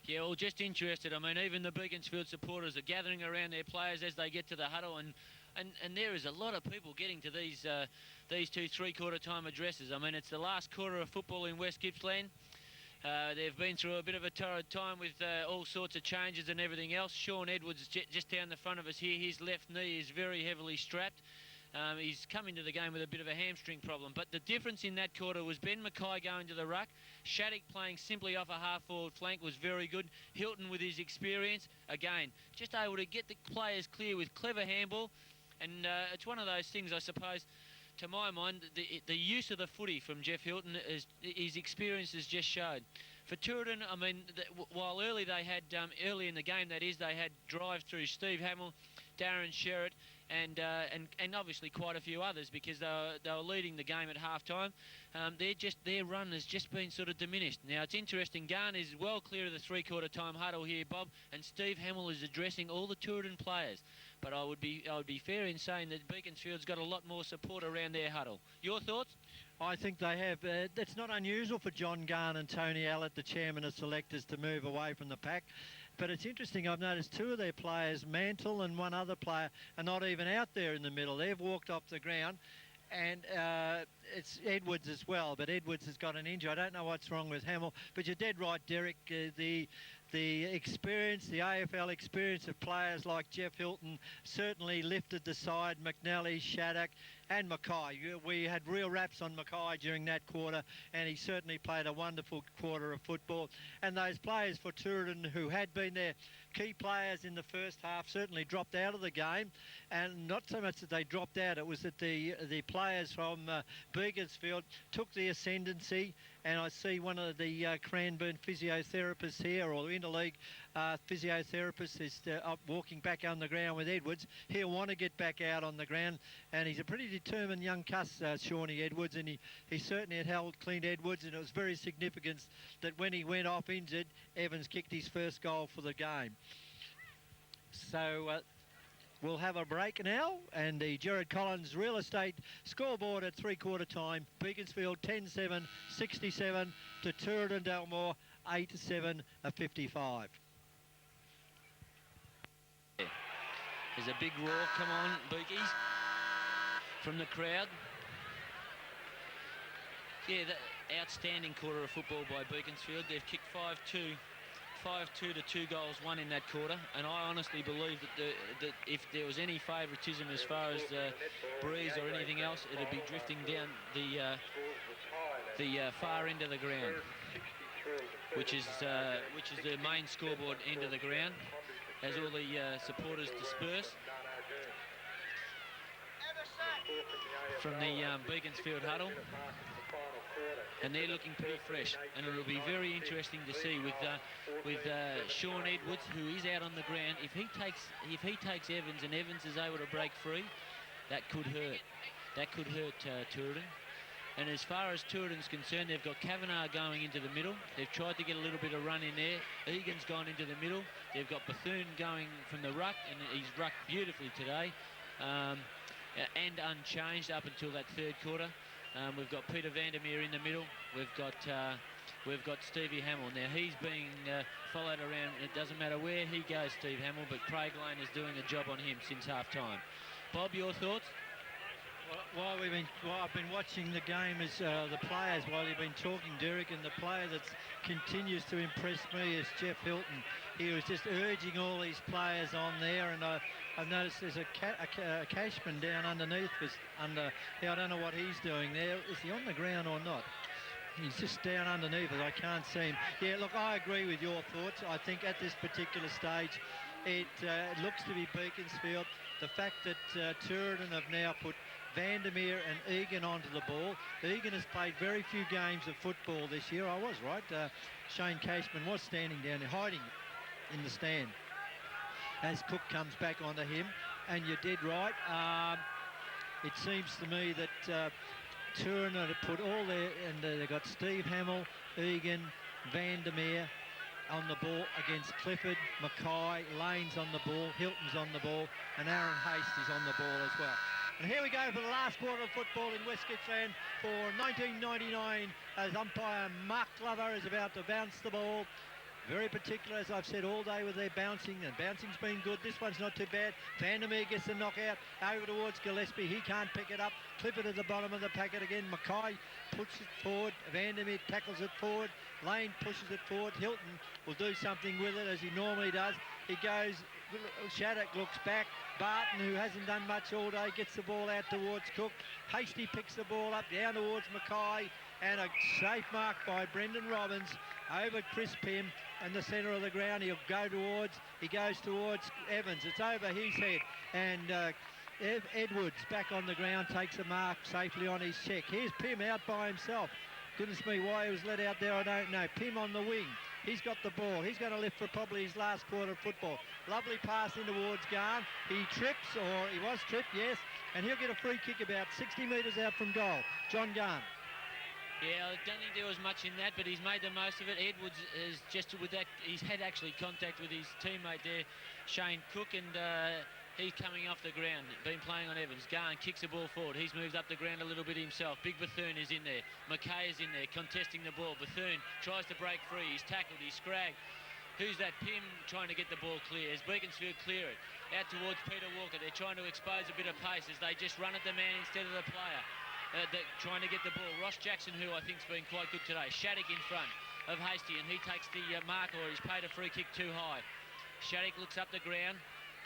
Speaker 2: Yeah, well, just interested. I mean, even the Beaconsfield supporters are gathering around their players as they get to the huddle, and there is a lot of people getting to these 2 three-quarter time addresses. I mean, it's the last quarter of football in West Gippsland. They've been through a bit of a torrid time with all sorts of changes and everything else. Sean Edwards just down the front of us here. His left knee is very heavily strapped. He's come into the game with a bit of a hamstring problem. But the difference in that quarter was Ben McKay going to the ruck. Shattuck playing simply off a half-forward flank was very good. Hilton with his experience, again, just able to get the players clear with clever handball. And it's one of those things, I suppose, to my mind, the use of the footy from Jeff Hilton, his experience has just showed. For Turin, I mean, while early in the game, that is, they had drives through Steve Hamill, Darren Sherritt, and obviously quite a few others, because they were leading the game at half-time. Their run has just been sort of diminished. Now, it's interesting, Garn is well clear of the three-quarter time huddle here, Bob, and Steve Hamill is addressing all the Turin players. But I would be fair in saying that Beaconsfield's got a lot more support around their huddle. Your thoughts?
Speaker 1: I think they have. It's not unusual for John Garn and Tony Allett, the chairman of selectors, to move away from the pack. But it's interesting, I've noticed 2 of their players, Mantle and one other player, are not even out there in the middle. They've walked off the ground, and it's Edwards as well. But Edwards has got an injury. I don't know what's wrong with Hamill. But you're dead right, Derek. The experience, the AFL experience of players like Jeff Hilton certainly lifted the side. McNally, Shattuck and Mackay. We had real raps on Mackay during that quarter, and he certainly played a wonderful quarter of football. And those players for Turin who had been their key players in the first half certainly dropped out of the game. And not so much that they dropped out, it was that the players from Beaconsfield took the ascendancy. And I see one of the Cranbourne physiotherapists here, or the interleague physiotherapist, is walking back on the ground with Edwards. He'll want to get back out on the ground, and he's a pretty determined young cuss, Shawnee Edwards, and he certainly had held clean Edwards, and it was very significant that when he went off injured, Evans kicked his first goal for the game. So we'll have a break now, and the Gerard Collins Real Estate scoreboard at three-quarter time. Beaconsfield 10-7, 67 to Turin Dalmore 8-7, 55.
Speaker 2: There's a big roar. Come on, Beakies, from the crowd. Yeah, that outstanding quarter of football by Beaconsfield. They've kicked 5-2 to 2 goals, 1 in that quarter, and I honestly believe that if there was any favouritism as far as breeze or anything else, it'd be drifting down the far end of the ground, which is the main scoreboard end of the ground, as all the supporters disperse from the Beaconsfield huddle. And they're looking pretty fresh, and it'll be very interesting to see with Sean Edwards, who is out on the ground. If he takes Evans and Evans is able to break free, that could hurt. That could hurt Turin. And as far as Turin's concerned, they've got Kavanagh going into the middle. They've tried to get a little bit of run in there. Egan's gone into the middle. They've got Bethune going from the ruck, and he's rucked beautifully today, and unchanged up until that third quarter. We've got Peter Vandermeer in the middle. We've got Stevie Hamill. Now he's being followed around. It doesn't matter where he goes, Steve Hamill, but Craig Lane is doing a job on him since half time. Bob, your thoughts?
Speaker 1: While I've been watching the game, is the players, while you've been talking, Derek, and the player that continues to impress me is Jeff Hilton. He was just urging all these players on there, and I've noticed there's a Cashman down underneath. I don't know what he's doing there. Is he on the ground or not? He's just down underneath it. I can't see him. Yeah, look, I agree with your thoughts. I think at this particular stage, it looks to be Beaconsfield. The fact that Turin have now put Vandermeer and Egan onto the ball. Egan has played very few games of football this year. I was right. Shane Cashman was standing down there, hiding in the stand as Cook comes back onto him. And you did right. It seems to me that Turin have put all their, and they've got Steve Hamill, Egan, Vandermeer on the ball against Clifford, Mackay, Lane's on the ball, Hilton's on the ball, and Aaron Hastie's on the ball as well. And here we go for the last quarter of football in West Gippsland for 1999, as umpire Mark Glover is about to bounce the ball. Very particular, as I've said all day, with their bouncing, and bouncing's been good. This one's not too bad. Vandermeer gets the knockout over towards Gillespie. He can't pick it up. Clifford at the bottom of the packet again. Mackay puts it forward. Vandermeer tackles it forward. Lane pushes it forward. Hilton will do something with it, as he normally does. He goes, Shattuck looks back. Barton, who hasn't done much all day, gets the ball out towards Cook. Hastie picks the ball up down towards Mackay, and a safe mark by Brendan Robbins over Chris Pym in the centre of the ground. He goes towards Evans. It's over his head, and Edwards back on the ground takes a mark safely on his check. Here's Pym out by himself. Goodness me, why he was let out there, I don't know. Pym on the wing. He's got the ball. He's going to lift for probably his last quarter of football. Lovely pass in towards Garn. He trips, or he was tripped, yes, and he'll get a free kick about 60 metres out from goal. John Garn.
Speaker 2: Yeah, I don't think there was much in that, but he's made the most of it. Edwards is just with that, he's had actually contact with his teammate there, Shane Cook, and he's coming off the ground, been playing on Evans. Garn kicks the ball forward. He's moved up the ground a little bit himself. Big Bethune is in there. Mackay is in there contesting the ball. Bethune tries to break free. He's tackled. He's scragged. Who's that? Pym trying to get the ball clear. As Beaconsfield clear it out towards Peter Walker. They're trying to expose a bit of pace as they just run at the man instead of the player. Trying to get the ball. Ross Jackson, who I think's been quite good today. Shattuck in front of Hastie, and he takes the mark, or he's paid a free kick too high. Shattuck looks up the ground.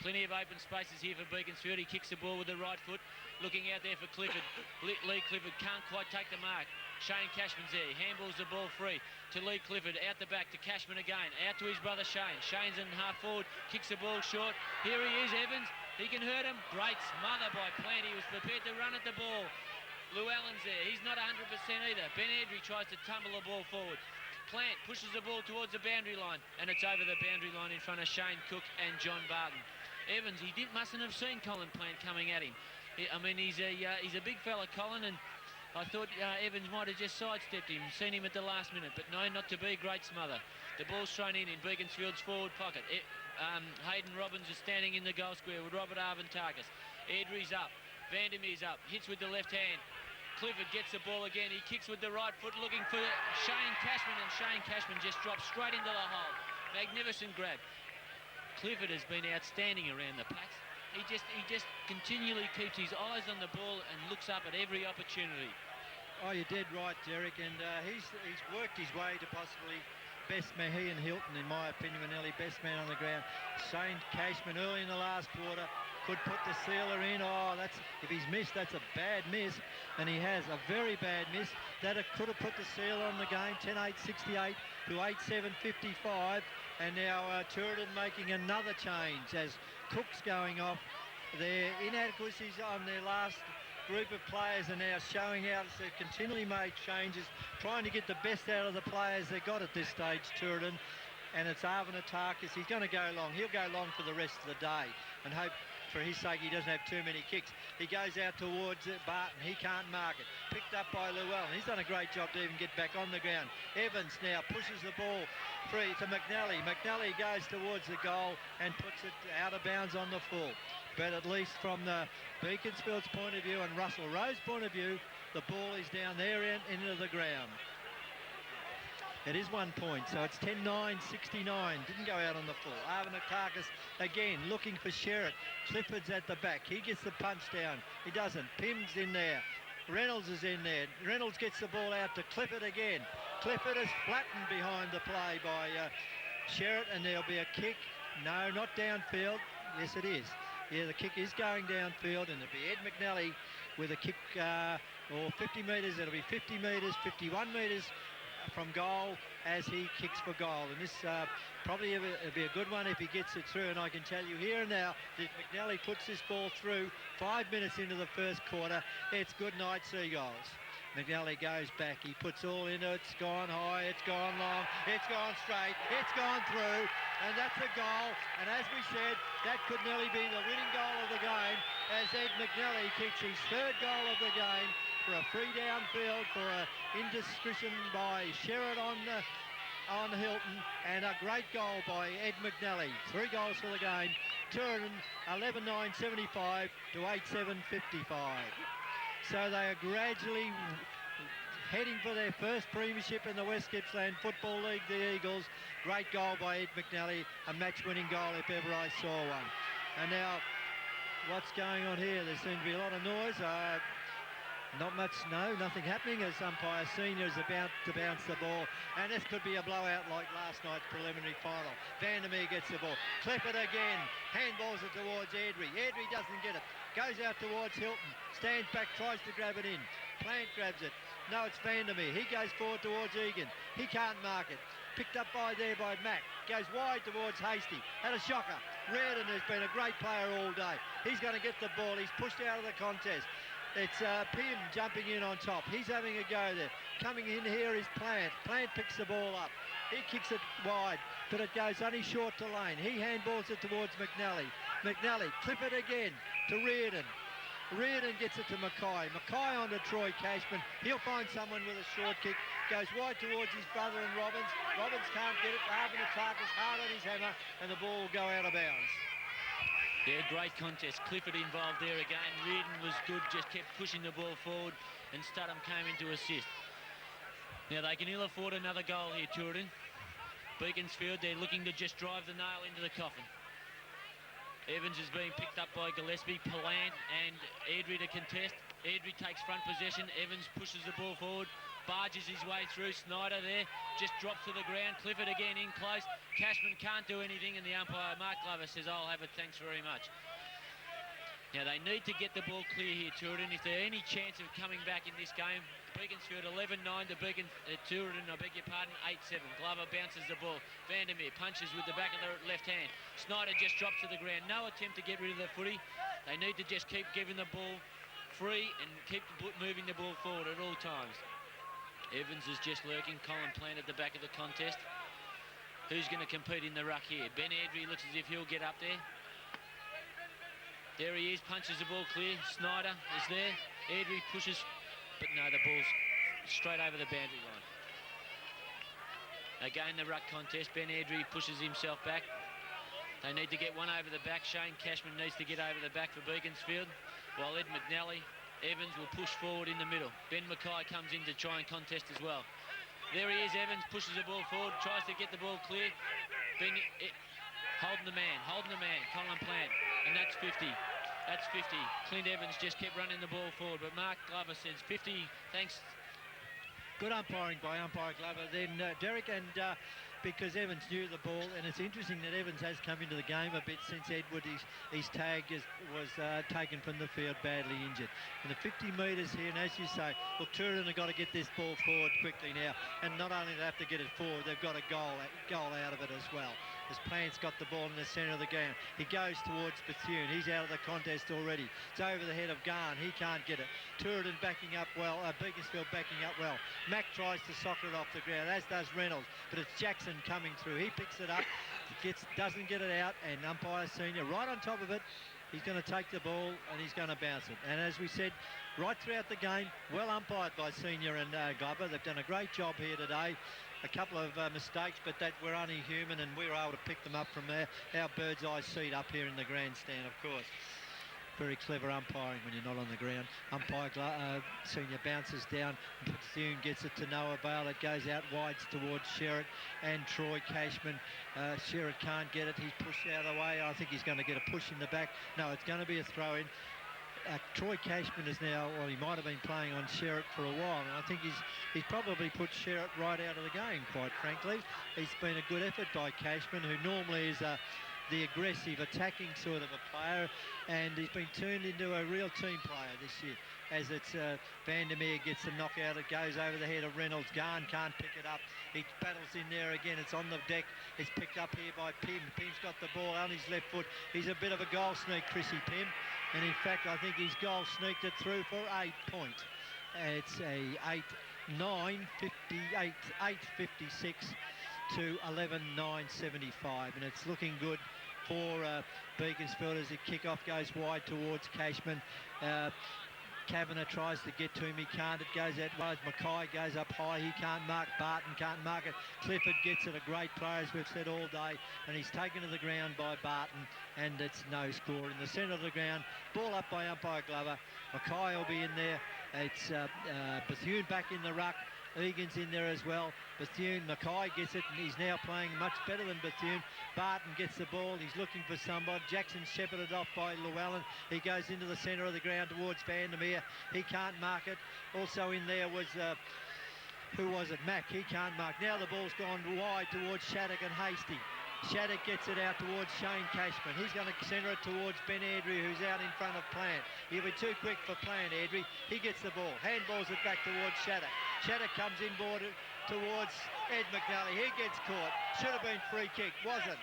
Speaker 2: Plenty of open spaces here for Beaconsfield. He kicks the ball with the right foot. Looking out there for Clifford. Lee Clifford can't quite take the mark. Shane Cashman's there. He handballs the ball free to Lee Clifford. Out the back to Cashman again. Out to his brother Shane. Shane's in half forward. Kicks the ball short. Here he is, Evans. He can hurt him. Great smother by Plant. He was prepared to run at the ball. Lou Allen's there. He's not 100% either. Ben Edry tries to tumble the ball forward. Plant pushes the ball towards the boundary line, and it's over the boundary line in front of Shane Cook and John Barton. Evans, mustn't have seen Colin Plant coming at him. I mean, he's a big fella, Colin, and I thought Evans might have just sidestepped him, seen him at the last minute, but no, not to be. Great smother. The ball's thrown in Beaconsfield's forward pocket. Hayden Robbins is standing in the goal square with Robert Arvantakis. Edry's up. Vandermeer's up. Hits with the left hand. Clifford gets the ball again. He kicks with the right foot, looking for Shane Cashman, and Shane Cashman just drops straight into the hole. Magnificent grab. Clifford has been outstanding around the packs. He just continually keeps his eyes on the ball and looks up at every opportunity.
Speaker 1: Oh, you're dead right, Derek, and he's worked his way to possibly best man. He and Hilton, in my opinion, were nearly best man on the ground. Shane Cashman early in the last quarter could put the sealer in. Oh, if he's missed, that's a bad miss, and he has a very bad miss. That could have put the sealer on the game. 10-8-68 to 8-7-55, and now Turin making another change as Cook's going off. Their inadequacies on their last group of players are now showing out as they've continually made changes, trying to get the best out of the players they've got at this stage, Turin. And it's Arvantakis. He's going to go long. He'll go long for the rest of the day and hope for his sake he doesn't have too many kicks. He goes out towards Barton. He can't mark it. Picked up by Llewellyn. He's done a great job to even get back on the ground. Evans now pushes the ball free to McNally. McNally goes towards the goal and puts it out of bounds on the full. But at least from the Beaconsfield's point of view and Russell Rowe's point of view, the ball is down there into the ground. It is 1 point, so it's 10-9-69. Didn't go out on the full. Arvantakis again looking for Sherritt. Clifford's at the back. He gets the punch down. He doesn't. Pym's in there. Reynolds is in there. Reynolds gets the ball out to Clifford again. Clifford is flattened behind the play by Sherritt, and there'll be a kick. No, not downfield. Yes, it is. Yeah, the kick is going downfield, and it'll be Ed McNally with a kick, or 50 metres. It'll be 50 metres, 51 metres from goal as he kicks for goal. And this probably it'll be a good one if he gets it through. And I can tell you here and now that McNally puts this ball through 5 minutes into the first quarter. It's good night, Seagulls. McNally goes back. He puts all into it. It's gone high. It's gone long. It's gone straight. It's gone through. And that's a goal. And as we said, that could nearly be the winning goal of the game as Ed McNally kicks his third goal of the game for a free downfield for an indiscretion by Sherritt on Hilton, and a great goal by Ed McNally. 3 goals for the game. Turin 11-9-75 to 8-7-55. So they are gradually heading for their first premiership in the West Gippsland Football League, the Eagles. Great goal by Ed McNally, a match-winning goal if ever I saw one. And now, what's going on here? There seems to be a lot of noise. Not much, no, nothing happening as umpire senior is about to bounce the ball, and this could be a blowout like last night's preliminary final. Vandermeer gets the ball. Clifford again, handballs it towards Edry. Edry doesn't get it. Goes out towards Hilton. Stands back, tries to grab it in. Plant grabs it. No, it's Vandermeer. He goes forward towards Egan. He can't mark it. Picked up by Mack. Goes wide towards Hasty. Had a shocker. Reardon has been a great player all day. He's going to get the ball. He's pushed out of the contest. It's Pym jumping in on top. He's having a go there. Coming in here is Plant. Plant picks the ball up. He kicks it wide, but it goes only short to Lane. He handballs it towards McNally. McNally, Clifford again to Reardon. Reardon gets it to Mackay. Mackay on to Troy Cashman. He'll find someone with a short kick. Goes wide towards his brother and Robbins. Robbins can't get it. Arvantakis hard on his hammer, and the ball will go out of bounds.
Speaker 2: Yeah, great contest. Clifford involved there again. Reardon was good, just kept pushing the ball forward, and Studham came in to assist. Now they can ill afford another goal here, Turin. Beaconsfield, they're looking to just drive the nail into the coffin. Evans is being picked up by Gillespie, Palant and Edry to contest. Edry takes front possession. Evans pushes the ball forward, barges his way through. Snyder there, just drops to the ground. Clifford again in close. Cashman can't do anything, and the umpire, Mark Glover, says, I'll have it, thanks very much. Now, they need to get the ball clear here, Turin. If there's any chance of coming back in this game, Beaconsfield 11-9 to Turin, I beg your pardon, 8-7. Glover bounces the ball. Vandermeer punches with the back of the left hand. Snyder just drops to the ground. No attempt to get rid of the footy. They need to just keep giving the ball free and keep moving the ball forward at all times. Evans is just lurking. Colin Plant at the back of the contest. Who's going to compete in the ruck here? Ben Edry looks as if he'll get up there. There he is, punches the ball clear. Snyder is there. Edry pushes but no, the ball's straight over the boundary line. Again, the ruck contest. Ben Airdrie pushes himself back. They need to get one over the back. Shane Cashman needs to get over the back for Beaconsfield, while Ed McNally, Evans will push forward in the middle. Ben Mackay comes in to try and contest as well. There he is, Evans pushes the ball forward, tries to get the ball clear. Holding the man, Colin Plant, and that's 50. That's 50. Clint Evans just kept running the ball forward, but Mark Glover says 50, thanks.
Speaker 1: Good umpiring by umpire Glover. Then Derek, and because Evans knew the ball, and it's interesting that Evans has come into the game a bit since Edward, his tag was taken from the field, badly injured. In the 50 metres here, and as you say, look, Turin have got to get this ball forward quickly now, and not only do they have to get it forward, they've got a goal out of it as well. As Plant's got the ball in the centre of the ground, he goes towards Bethune. He's out of the contest already. It's over the head of Garn. He can't get it. Turin backing up well. Beaconsfield backing up well. Mack tries to soccer it off the ground, as does Reynolds, but it's Jackson coming through. He picks it up, doesn't get it out, and umpire Senior right on top of it. He's going to take the ball and he's going to bounce it. And as we said, right throughout the game, well umpired by Senior and Glover. They've done a great job here today. A couple of mistakes, but that we're only human, and we were able to pick them up from our bird's eye seat up here in the grandstand, of course. Very clever umpiring when you're not on the ground. Umpire Senior bounces down. Bethune gets it to no avail. It goes out wide towards Sherritt and Troy Cashman. Sherritt can't get it. He's pushed out of the way. I think he's going to get a push in the back. No, it's going to be a throw-in. Troy Cashman is now, well, he might have been playing on Sherritt for a while, and I think he's probably put Sherritt right out of the game, quite frankly. It's been a good effort by Cashman, who normally is the aggressive, attacking sort of a player, and he's been turned into a real team player this year. As it's Vandermeer gets the knockout, it goes over the head of Reynolds. Garn can't pick it up. He battles in there again. It's on the deck. It's picked up here by Pym. Pym's got the ball on his left foot. He's a bit of a goal sneak, Chrissy Pym. And in fact, I think his goal sneaked it through for 8 points. It's a 8.56 to 11.975, and it's looking good for Beaconsfield as the kick-off goes wide towards Cashman. Kavanagh tries to get to him, he can't, it goes out wide. Mackay goes up high, he can't mark, Barton can't mark it. Clifford gets it, a great player as we've said all day, and he's taken to the ground by Barton, and it's no score. In the centre of the ground, ball up by umpire Glover. Mackay will be in there. It's Bethune back in the ruck. Egan's in there as well. Bethune, Mackay gets it, and he's now playing much better than Bethune. Barton gets the ball, he's looking for somebody. Jackson shepherded off by Llewellyn. He goes into the centre of the ground towards Vandermeer. He can't mark it. Also in there was, who was it? Mack, he can't mark. Now the ball's gone wide towards Shattuck and Hasty. Shattuck gets it out towards Shane Cashman. He's going to centre it towards Ben Airdrie, who's out in front of Plant. He'll be too quick for Plant, Airdrie. He gets the ball. Handballs it back towards Shattuck. Shattuck comes inboard towards Ed McNally. He gets caught. Should have been free kick. Wasn't.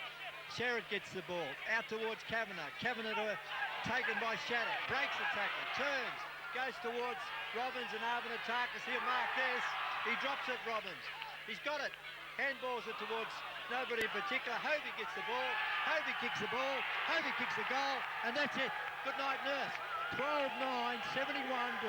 Speaker 1: Sherritt gets the ball. Out towards Kavanagh. Kavanagh taken by Shattuck. Breaks the tackle. Turns. Goes towards Robbins and Arvanatakis. He'll mark this. He drops it, Robbins. He's got it. Handballs it towards nobody in particular. Hovey gets the ball. Hovey kicks the ball. Hovey kicks the goal. And that's it. Good night, Nurse. 12-9, 71 to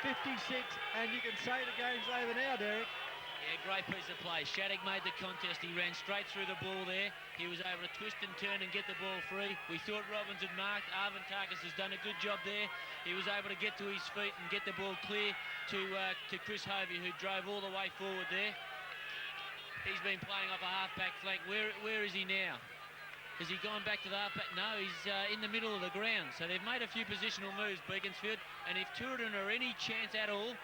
Speaker 1: 8-8, 56. And you can say the game's over now, Derek.
Speaker 2: Yeah, great piece of play. Shattuck made the contest. He ran straight through the ball there. He was able to twist and turn and get the ball free. We thought Robbins had marked. Arvanatakis has done a good job there. He was able to get to his feet and get the ball clear to Chris Hovey, who drove all the way forward there. He's been playing off a half-back flank. Where is he now? Has he gone back to the half-back? No, he's in the middle of the ground. So they've made a few positional moves, Beaconsfield. And if Turin are any chance at all,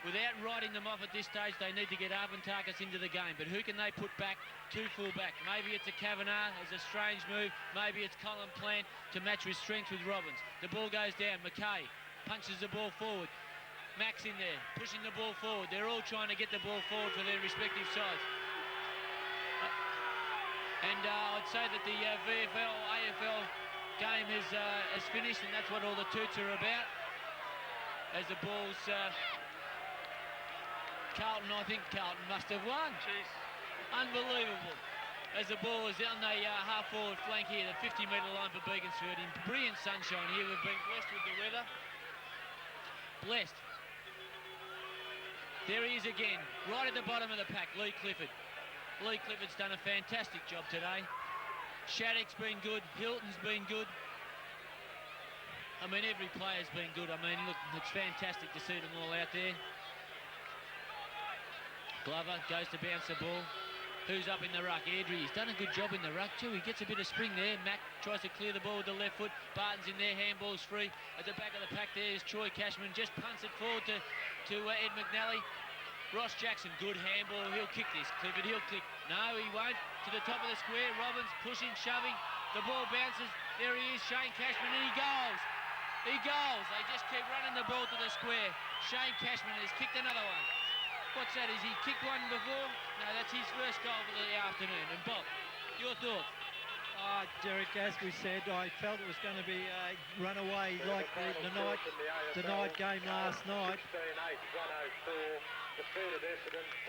Speaker 2: without writing them off at this stage, they need to get Arvanatakis into the game. But who can they put back to full back? Maybe it's a Kavanagh as a strange move. Maybe it's Colin Plant to match his strength with Robbins. The ball goes down. Mackay punches the ball forward. Max in there, pushing the ball forward. They're all trying to get the ball forward for their respective sides. And I'd say that the VFL, AFL game has finished, and that's what all the toots are about. As the ball's... Carlton, I think Carlton must have won. Jeez. Unbelievable. As the ball is on the half-forward flank here, the 50-metre line for Beaconsfield. In brilliant sunshine here, we've been blessed with the weather. Blessed. There he is again, right at the bottom of the pack, Lee Clifford. Lee Clifford's done a fantastic job today. Shattuck's been good, Hilton's been good. I mean, every player's been good. I mean, look, it's fantastic to see them all out there. Glover goes to bounce the ball. Who's up in the ruck? Airdrie. He's done a good job in the ruck too. He gets a bit of spring there. Mack tries to clear the ball with the left foot. Barton's in there. Handball's free. At the back of the pack there is Troy Cashman. Just punts it forward to Ed McNally. Ross Jackson, good handball. He'll kick this. Clifford, he'll kick. No, he won't. To the top of the square. Robbins pushing, shoving. The ball bounces. There he is, Shane Cashman, and he goes. He goes. They just keep running the ball to the square. Shane Cashman has kicked another one. What's that? Has he kicked one before? No, that's his first goal for the afternoon. And Bob, your thoughts?
Speaker 1: Derek, as we said, I felt it was going to be a runaway like the night game last night.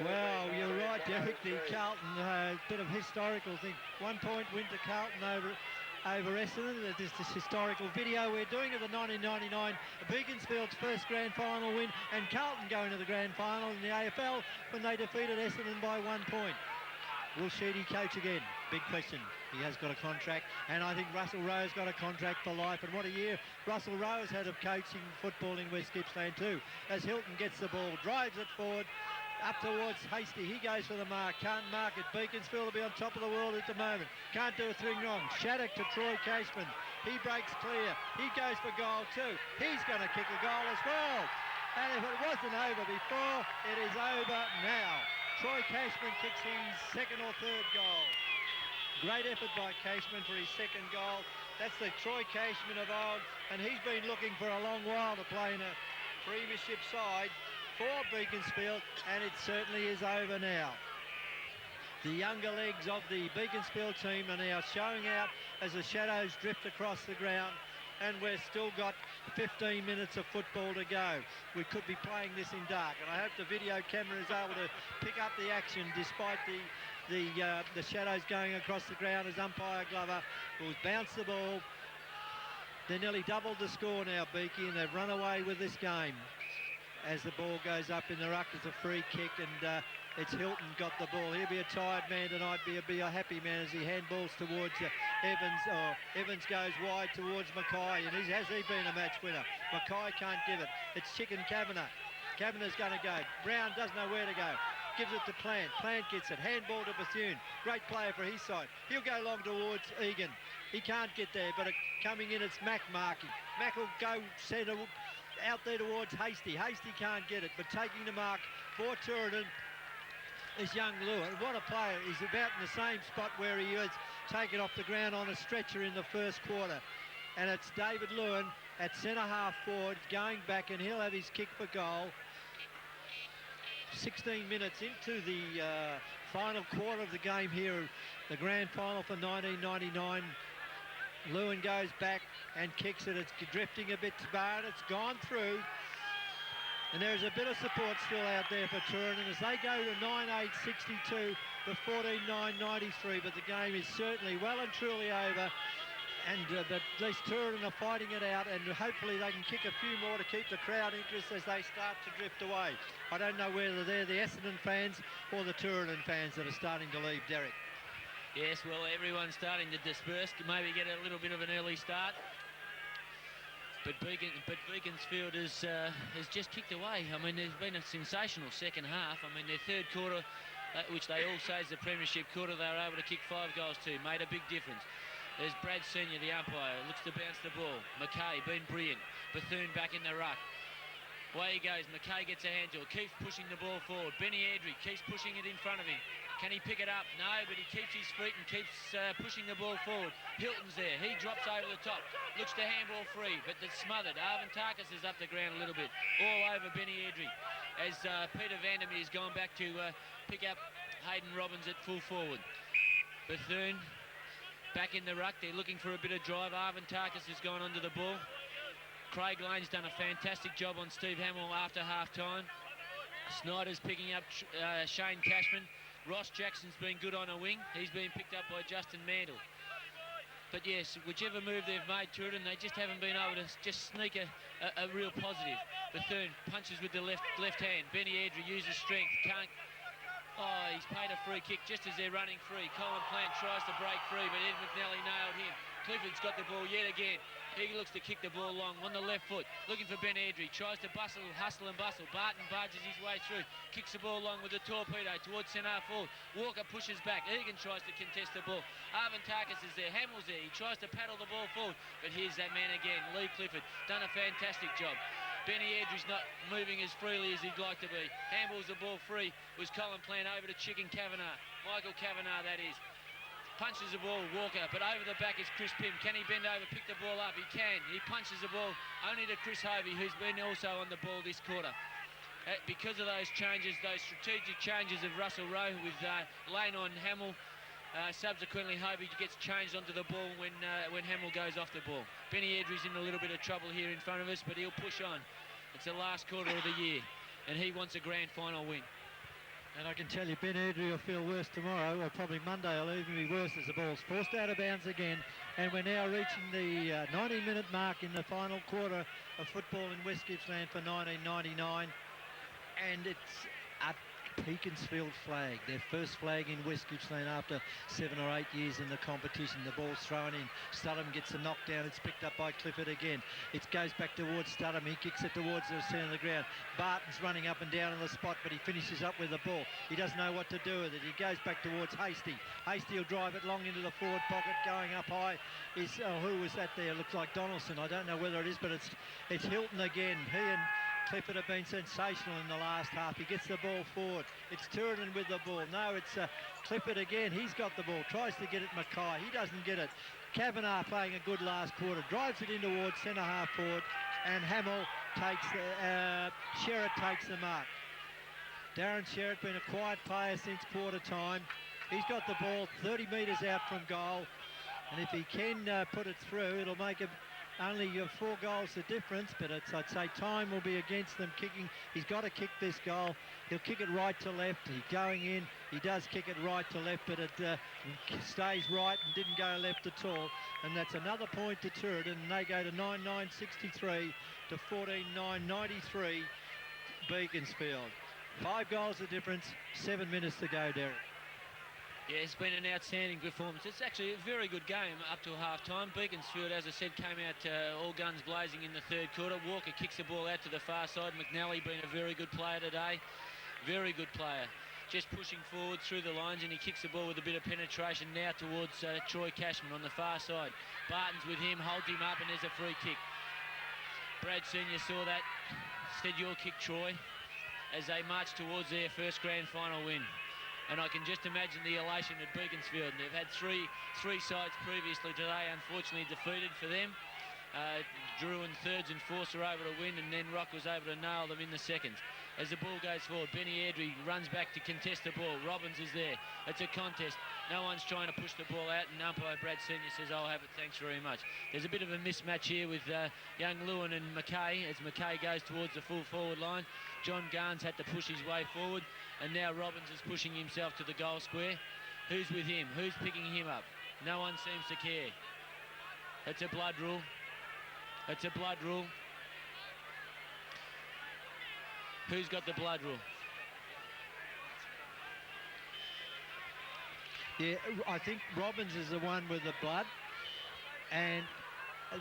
Speaker 1: Well, you're right, Derek. The Carlton, bit of historical thing. 1 point win to Carlton over Essendon. This historical video we're doing of the 1999 Beaconsfield's first grand final win, and Carlton going to the grand final in the AFL when they defeated Essendon by 1 point. Will Sheedy coach again? Big question. He has got a contract, and I think Russell Rowe's got a contract for life. And what a year Russell Rowe has had of coaching football in West Gippsland too. As Hilton gets the ball, drives it forward, up towards Hasty. He goes for the mark. Can't mark it. Beaconsfield will be on top of the world at the moment. Can't do a thing wrong. Shattuck to Troy Cashman. He breaks clear. He goes for goal too. He's going to kick a goal as well. And if it wasn't over before, it is over now. Troy Cashman kicks his second or third goal. Great effort by Cashman for his second goal. That's the Troy Cashman of old, and he's been looking for a long while to play in a premiership side for Beaconsfield, and it certainly is over now. The younger legs of the Beaconsfield team are now showing out as the shadows drift across the ground, and we've still got 15 minutes of football to go. We could be playing this in dark, and I hope the video camera is able to pick up the action despite the shadows going across the ground as umpire Glover will bounce the ball. They're nearly doubled the score now, Beaky, and they've run away with this game. As the ball goes up in the ruck, it's a free kick, and it's Hilton got the ball. He'll be a tired man tonight, be a happy man as he handballs towards Evans. Evans goes wide towards Mackay, and has he been a match winner? Mackay can't give it. It's Chicken Kavanagh. Kavanagh's going to go. Brown doesn't know where to go. Gives it to Plant. Plant gets it. Handball to Bethune. Great player for his side. He'll go long towards Egan. He can't get there, but coming in, it's Mack marking. Mack will go centre out there towards Hasty. Hasty can't get it, but taking the mark for Turin is young Lewin. What a player. He's about in the same spot where he was taken off the ground on a stretcher in the first quarter. And it's David Lewin at centre-half forward going back, and he'll have his kick for goal. 16 minutes into the final quarter of the game here, the grand final for 1999. Lewin goes back and kicks it. It's drifting a bit, but it's gone through. And there's a bit of support still out there for Turin, and as they go to 9-8-62 to 14-9-93, but the game is certainly well and truly over. And but at least Turin are fighting it out, and hopefully they can kick a few more to keep the crowd interest as they start to drift away. I don't know whether they're the Essendon fans or the Turin fans that are starting to leave, Derek.
Speaker 2: Yes, well, everyone's starting to disperse, maybe get a little bit of an early start. But Beaconsfield has just kicked away. I mean, there's been a sensational second half. I mean, their third quarter, which they all say is the premiership quarter, they were able to kick 5 goals too, made a big difference. There's Brad Senior, the umpire, looks to bounce the ball. Mackay, been brilliant. Bethune back in the ruck. Away he goes. Mackay gets a hand to it. Keeps pushing the ball forward. Benny Airdrie keeps pushing it in front of him. Can he pick it up? No, but he keeps his feet and keeps pushing the ball forward. Hilton's there. He drops over the top. Looks to handball free, but it's smothered. Arvin Tarkas is up the ground a little bit. All over Benny Airdrie. As Peter Vandermeer has gone back to pick up Hayden Robbins at full forward. Bethune back in the ruck. They're looking for a bit of drive. Arvin Tarkas has gone onto the ball. Craig Lane's done a fantastic job on Steve Hamill after half-time. Snyder's picking up Shane Cashman. Ross Jackson's been good on a wing. He's been picked up by Justin Mantle. But yes, whichever move they've made to it, and they just haven't been able to just sneak a real positive. Bethune punches with the left hand. Benny Airdrie uses strength. Can't. Oh, he's paid a free kick just as they're running free. Colin Plant tries to break free, but Ed McNally nailed him. Clifford's got the ball yet again. He looks to kick the ball long on the left foot, looking for Ben Airdrie. Tries to hustle and bustle. Barton barges his way through, kicks the ball long with the torpedo towards centre forward. Walker pushes back. Egan tries to contest the ball. Arvin Tarkas is there. Hamill's there. He tries to paddle the ball forward, but here's that man again, Lee Clifford. Done a fantastic job. Benny Airdrie's not moving as freely as he'd like to be. Handballs the ball free. Was Colin Plant over to Chicken Kavanagh. Michael Kavanagh, that is. Punches the ball, Walker, but over the back is Chris Pym. Can he bend over, pick the ball up? He can. He punches the ball only to Chris Hovey, who's been also on the ball this quarter. Because of those changes, those strategic changes of Russell Rowe with Lane on Hamill, subsequently Hovey gets changed onto the ball when Hamill goes off the ball. Benny Airdrie's in a little bit of trouble here in front of us, but he'll push on. It's the last quarter of the year, and he wants a grand final win.
Speaker 1: And I can tell you, Ben Airdrie will feel worse tomorrow, or probably Monday will even be worse, as the ball's forced out of bounds again. And we're now reaching the 90-minute mark in the final quarter of football in West Gippsland for 1999. And it's a Beaconsfield flag, their first flag in West Gippsland after 7 or 8 years in the competition. The ball's thrown in. Studham gets a knockdown. It's picked up by Clifford again. It goes back towards Studham. He kicks it towards the centre of the ground. Barton's running up and down in the spot, but he finishes up with the ball. He doesn't know what to do with it. He goes back towards Hasty. Hasty will drive it long into the forward pocket. Going up high is, who was that there? Looks like Donaldson. I don't know whether it is, but it's Hilton again. He and Clifford have been sensational in the last half. He gets the ball forward. It's Turton with the ball. No, it's Clifford again. He's got the ball. Tries to get it Mackay. He doesn't get it. Kavanagh playing a good last quarter. Drives it in towards centre half forward. And Hamill takes Sherritt takes the mark. Darren Sherritt been a quiet player since quarter time. He's got the ball 30 metres out from goal. And if he can put it through, it'll make it only 4 goals the difference, but I'd say time will be against them kicking. He's got to kick this goal. He'll kick it right to left. He's going in. He does kick it right to left, but it stays right and didn't go left at all. And that's another point to Turriton, and they go to 9-9-63 to 14-9-93 Beaconsfield. 5 goals the difference, 7 minutes to go, Derek.
Speaker 2: Yeah, it's been an outstanding performance. It's actually a very good game up till half-time. Beaconsfield, as I said, came out all guns blazing in the third quarter. Walker kicks the ball out to the far side. McNally been a very good player today. Very good player. Just pushing forward through the lines, and he kicks the ball with a bit of penetration now towards Troy Cashman on the far side. Barton's with him, holds him up, and there's a free kick. Brad Senior saw that, said, "Your kick, Troy," as they march towards their first grand final win. And I can just imagine the elation at Beaconsfield. They've had three sides previously today, unfortunately defeated for them. Drew and thirds and fourths are able to win, and then Rock was able to nail them in the seconds. As the ball goes forward, Benny Airdrie runs back to contest the ball. Robbins is there. It's a contest. No one's trying to push the ball out, and umpire Brad Senior says, "I'll have it, thanks very much." There's a bit of a mismatch here with young Lewin and Mackay, as Mackay goes towards the full forward line. John Garnes had to push his way forward, and now Robbins is pushing himself to the goal square. Who's with him? Who's picking him up? No one seems to care. It's a blood rule. It's a blood rule. Who's got the blood rule?
Speaker 1: Yeah, I think Robbins is the one with the blood, and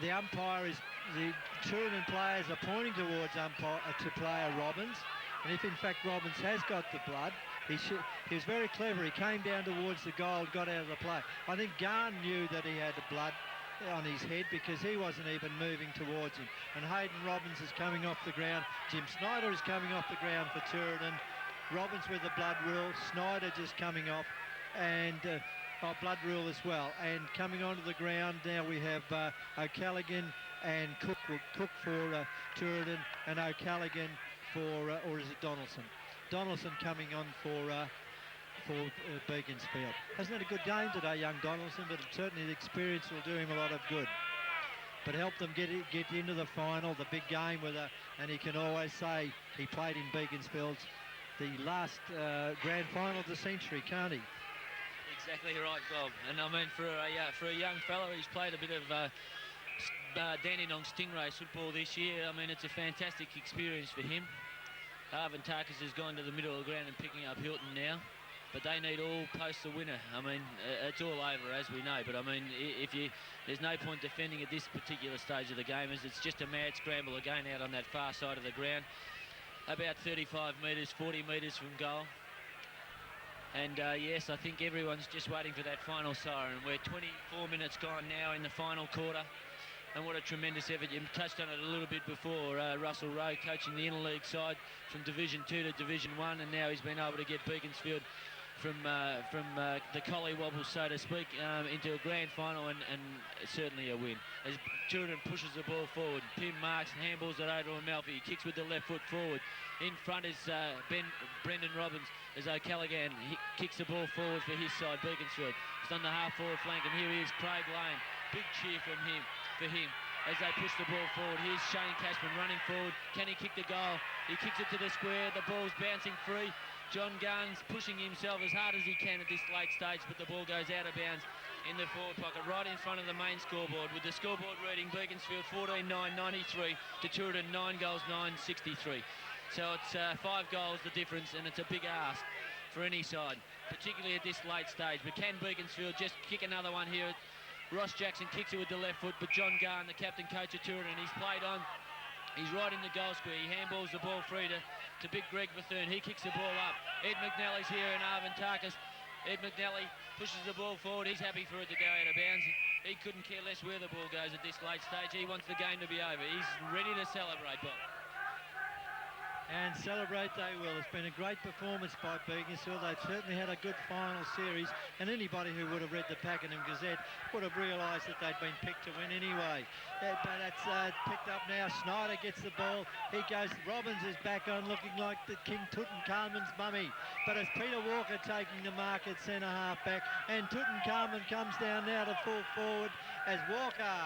Speaker 1: the umpire is, the Turin players are pointing towards to player Robbins, and if in fact Robbins has got the blood, he was very clever. He came down towards the goal, got out of the play. I think Garn knew that he had the blood on his head because he wasn't even moving towards him. And Hayden Robbins is coming off the ground. Jim Snyder is coming off the ground for Turin. Robbins with the blood rule. Snyder just coming off, and blood rule as well. And coming onto the ground now we have O'Callaghan and Cook for Turin, and O'Callaghan for, or is it Donaldson? Donaldson coming on for Beaconsfield. Hasn't had a good game today, young Donaldson, but certainly the experience will do him a lot of good. But help them get into the final, the big game and he can always say he played in Beaconsfield's the last grand final of the century, can't he?
Speaker 2: Exactly right, Bob. And I mean, for a young fellow, he's played a bit of Dandenong Stingrays football this year. I mean, it's a fantastic experience for him. Arvin Tarkas has gone to the middle of the ground and picking up Hilton now. But they need all posts a winner. I mean, it's all over, as we know. But I mean, there's no point defending at this particular stage of the game, as it's just a mad scramble again out on that far side of the ground. About 35 metres, 40 metres from goal. And yes, I think everyone's just waiting for that final siren. We're 24 minutes gone now in the final quarter. And what a tremendous effort. You touched on it a little bit before. Russell Rowe coaching the interleague side from Division 2 to Division 1, and now he's been able to get Beaconsfield from the collywobble, so to speak, into a grand final, and certainly a win. As Turin pushes the ball forward, Pim marks and handballs it over to Amalfi. He kicks with the left foot forward. In front is Brendan Robbins as O'Callaghan kicks the ball forward for his side, Beaconsfield. It's on the half-forward flank, and here he is, Craig Lane. Big cheer for him as they push the ball forward. Here's Shane Cashman running forward. Can he kick the goal? He kicks it to the square. The ball's bouncing free. John Garns pushing himself as hard as he can at this late stage, but the ball goes out of bounds in the forward pocket, right in front of the main scoreboard, with the scoreboard reading Beaconsfield 14-9-93 to Turin 9 goals 9-63. So it's 5 goals the difference, and it's a big ask for any side, particularly at this late stage. But can Beaconsfield just kick another one here? Ross Jackson kicks it with the left foot, but John Garn, the captain coach of Turin, and he's played on. He's right in the goal square. He handballs the ball free to big Greg Bethune. He kicks the ball up. Ed McNally's here and Arvin Tarkas. Ed McNally pushes the ball forward. He's happy for it to go out of bounds. He couldn't care less where the ball goes at this late stage. He wants the game to be over. He's ready to celebrate, Bob.
Speaker 1: And celebrate they will. It's been a great performance by Beaconsfield. They've certainly had a good final series, and anybody who would have read the Pakenham Gazette would have realised that they'd been picked to win anyway. But it's picked up now. Schneider gets the ball. He goes. Robbins is back on, looking like the King Tutankhamun's mummy. But it's Peter Walker taking the mark at centre half back, and Tutankhamun comes down now to full forward as Walker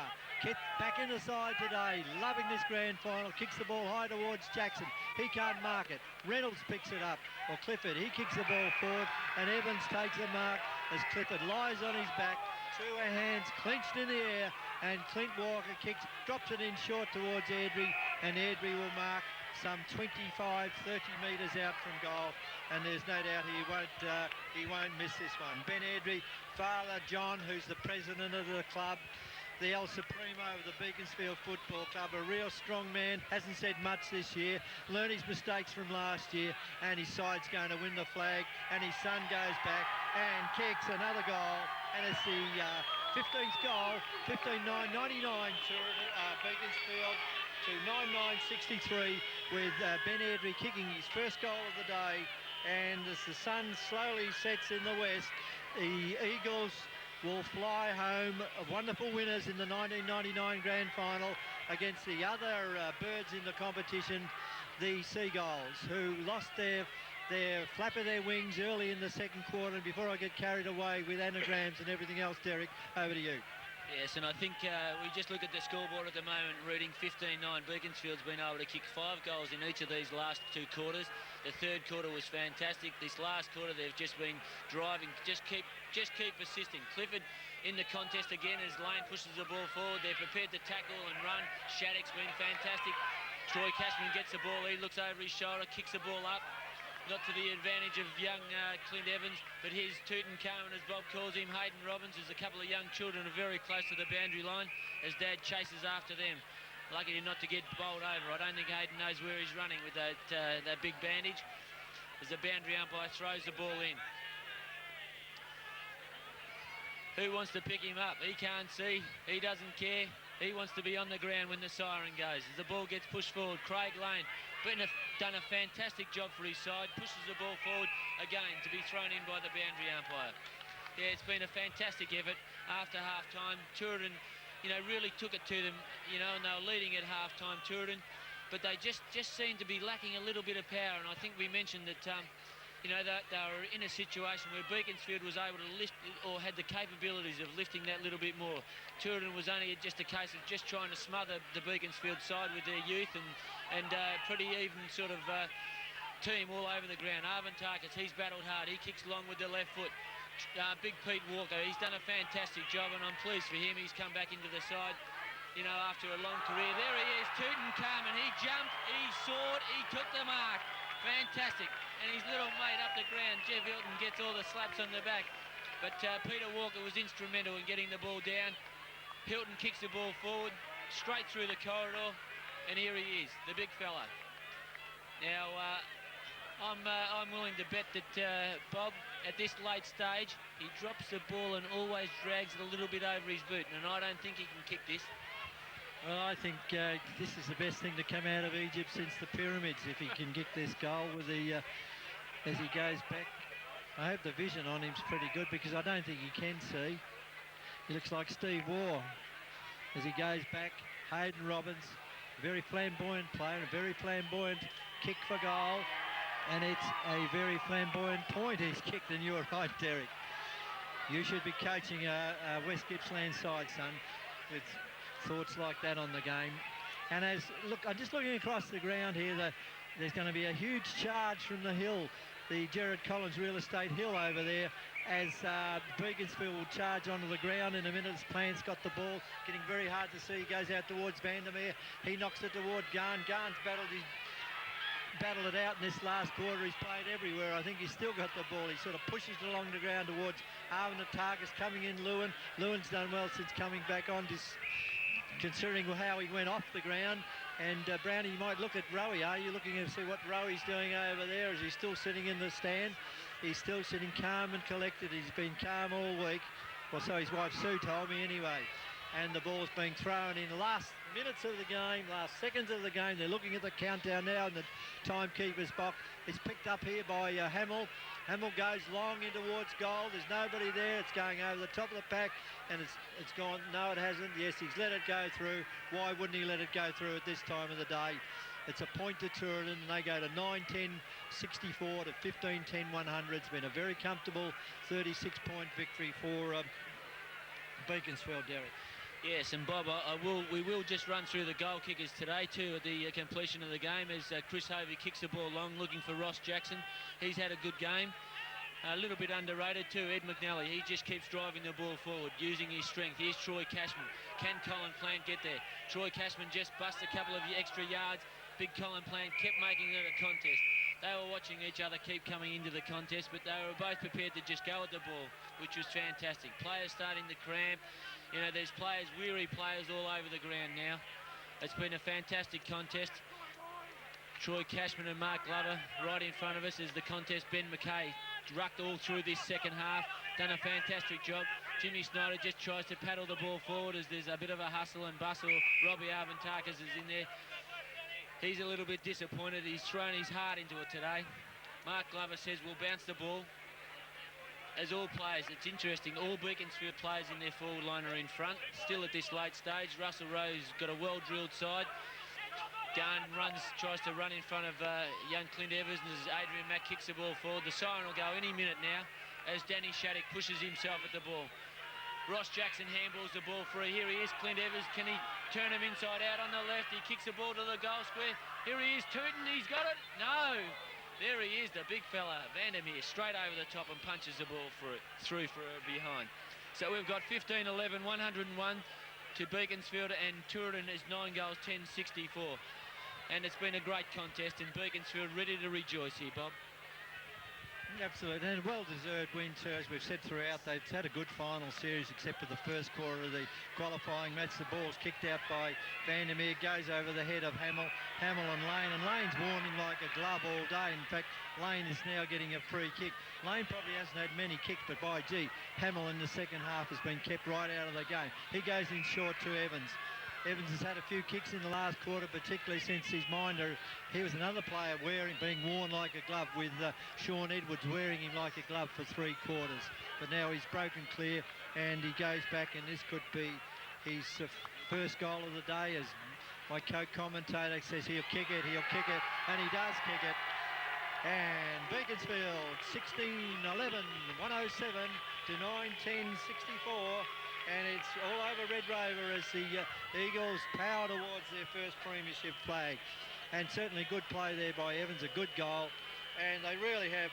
Speaker 1: back in the side today, loving this grand final, kicks the ball high towards Jackson. He can't mark it. Reynolds picks it up, or Clifford. He kicks the ball forward, and Evans takes the mark as Clifford lies on his back, 2 hands clenched in the air, and Clint Walker drops it in short towards Airdrie, and Airdrie will mark some 25, 30 metres out from goal, and there's no doubt he won't miss this one. Ben Airdrie, Father John, who's the president of the club, the El Supremo of the Beaconsfield Football Club, a real strong man, hasn't said much this year, learned his mistakes from last year, and his side's going to win the flag, and his son goes back and kicks another goal, and it's the 15th goal, 15-9-99 to Beaconsfield to 9-9-63, with Ben Airdrie kicking his first goal of the day, and as the sun slowly sets in the west, the Eagles will fly home, wonderful winners in the 1999 grand final against the other birds in the competition, the Seagulls, who lost their flap of their wings early in the second quarter. And before I get carried away with anagrams and everything else, Derek, over to you.
Speaker 2: Yes, and I think we just look at the scoreboard at the moment, reading 15-9. Beaconsfield's been able to kick 5 goals in each of these last 2 quarters. The third quarter was fantastic. This last quarter, they've just been driving. Just keep persisting. Clifford in the contest again as Lane pushes the ball forward. They're prepared to tackle and run. Shattuck's been fantastic. Troy Cashman gets the ball. He looks over his shoulder, kicks the ball up. Not to the advantage of young Clint Evans, but here's Tutankhamun, as Bob calls him, Hayden Robbins, as a couple of young children are very close to the boundary line as Dad chases after them. Lucky not to get bowled over. I don't think Hayden knows where he's running with that big bandage as the boundary umpire throws the ball in. Who wants to pick him up? He can't see. He doesn't care. He wants to be on the ground when the siren goes. As the ball gets pushed forward, Craig Lane done a fantastic job for his side, pushes the ball forward again to be thrown in by the boundary umpire. Yeah, it's been a fantastic effort after half-time. Turin, really took it to them, and they were leading at half-time, Turin, but they just seemed to be lacking a little bit of power, and I think we mentioned that that they were in a situation where Beaconsfield was able to lift, or had the capabilities of lifting that little bit more. Turin was only just a case of just trying to smother the Beaconsfield side with their youth and pretty even sort of team all over the ground. Arvin Tarkas, he's battled hard. He kicks long with the left foot. Big Pete Walker. He's done a fantastic job, and I'm pleased for him. He's come back into the side, after a long career. There he is, Tutankhamun. He jumped, he soared, he took the mark. Fantastic. And his little mate up the ground, Jeff Hilton, gets all the slaps on the back. But Peter Walker was instrumental in getting the ball down. Hilton kicks the ball forward, straight through the corridor, and here he is, the big fella. Now, I'm willing to bet that Bob, at this late stage, he drops the ball and always drags it a little bit over his boot, and I don't think he can kick this.
Speaker 1: Well, I think this is the best thing to come out of Egypt since the pyramids, if he can kick this goal with the as he goes back. I hope the vision on him's pretty good, because I don't think he can see. He looks like Steve Waugh as he goes back. Hayden Robbins, a very flamboyant player, a very flamboyant kick for goal, and it's a very flamboyant point he's kicked, and you're right, Derek. You should be coaching a West Gippsland side, son, with thoughts like that on the game. And I'm just looking across the ground here. There's going to be a huge charge from the hill, the Gerard Collins Real Estate Hill over there, as Beaconsfield will charge onto the ground in a minute. As Plant's got the ball, getting very hard to see. He goes out towards Vandermeer. He knocks it toward Garn. Garn's battled it out in this last quarter. He's played everywhere. I think he's still got the ball. He sort of pushes it along the ground towards Arvin Atakas, coming in Lewin. Lewin's done well since coming back on, considering how he went off the ground. And Brownie, you might look at Rowie. Are you looking to see what Rowie's doing over there? Is he still sitting in the stand? He's still sitting calm and collected. He's been calm all week. Well, so his wife Sue told me anyway. And the ball's being thrown in the last minutes of the game, last seconds of the game. They're looking at the countdown now in the timekeeper's box. It's picked up here by Hamill. Hamill goes long in towards goal. There's nobody there. It's going over the top of the pack, and it's gone. No, it hasn't. Yes, he's let it go through. Why wouldn't he let it go through at this time of the day? It's a point to Turin, and they go to 9-10-64 to 15-10-100. It's been a very comfortable 36-point victory for Beaconsfield, Derek.
Speaker 2: Yes, and Bob, we will just run through the goal kickers today too at the completion of the game, as Chris Hovey kicks the ball long, looking for Ross Jackson. He's had a good game. A little bit underrated too, Ed McNally. He just keeps driving the ball forward, using his strength. Here's Troy Cashman. Can Colin Plant get there? Troy Cashman just busts a couple of extra yards. Big Colin Plant kept making it a contest. They were watching each other keep coming into the contest, but they were both prepared to just go at the ball, which was fantastic. Players starting to cramp. There's weary players all over the ground now. It's been a fantastic contest. Troy Cashman and Mark Glover right in front of us as the contest. Ben McKay rucked all through this second half, done a fantastic job. Jimmy Snyder just tries to paddle the ball forward as there's a bit of a hustle and bustle. Robbie Arvantakis is in there. He's a little bit disappointed. He's thrown his heart into it today. Mark Glover says we'll bounce the ball. As all players, it's interesting, all Beaconsfield players in their forward line are in front, still at this late stage. Russell Rowe's got a well-drilled side. Garn tries to run in front of young Clint Evans as Adrian Mack kicks the ball forward. The siren will go any minute now as Danny Shattuck pushes himself at the ball. Ross Jackson handballs the ball free. Here he is, Clint Evans. Can he turn him inside out on the left? He kicks the ball to the goal square. Here he is, Tootin. He's got it. No. There he is, the big fella, Vandermeer, straight over the top and punches the ball through for a behind. So we've got 15-11, 101 to Beaconsfield, and Turin is 9 goals, 10-64. And it's been a great contest, and Beaconsfield ready to rejoice here, Bob.
Speaker 1: Absolutely, and a well-deserved win too, as we've said throughout. They've had a good final series, except for the first quarter of the qualifying match. The ball's kicked out by Vandermeer, goes over the head of Hamill and Lane's worn him like a glove all day. In fact, Lane is now getting a free kick. Lane probably hasn't had many kicks, but by gee, Hamill in the second half has been kept right out of the game. He goes in short to Evans. Evans has had a few kicks in the last quarter, particularly since his minder. He was another player being worn like a glove, with Sean Edwards wearing him like a glove for 3 quarters. But now he's broken clear and he goes back, and this could be his first goal of the day. As my co-commentator says, he'll kick it, and he does kick it. And Beaconsfield 16-11, 107 to 9-10-64. And it's all over Red Rover as the Eagles power towards their first premiership flag. And certainly good play there by Evans, a good goal. And they really have,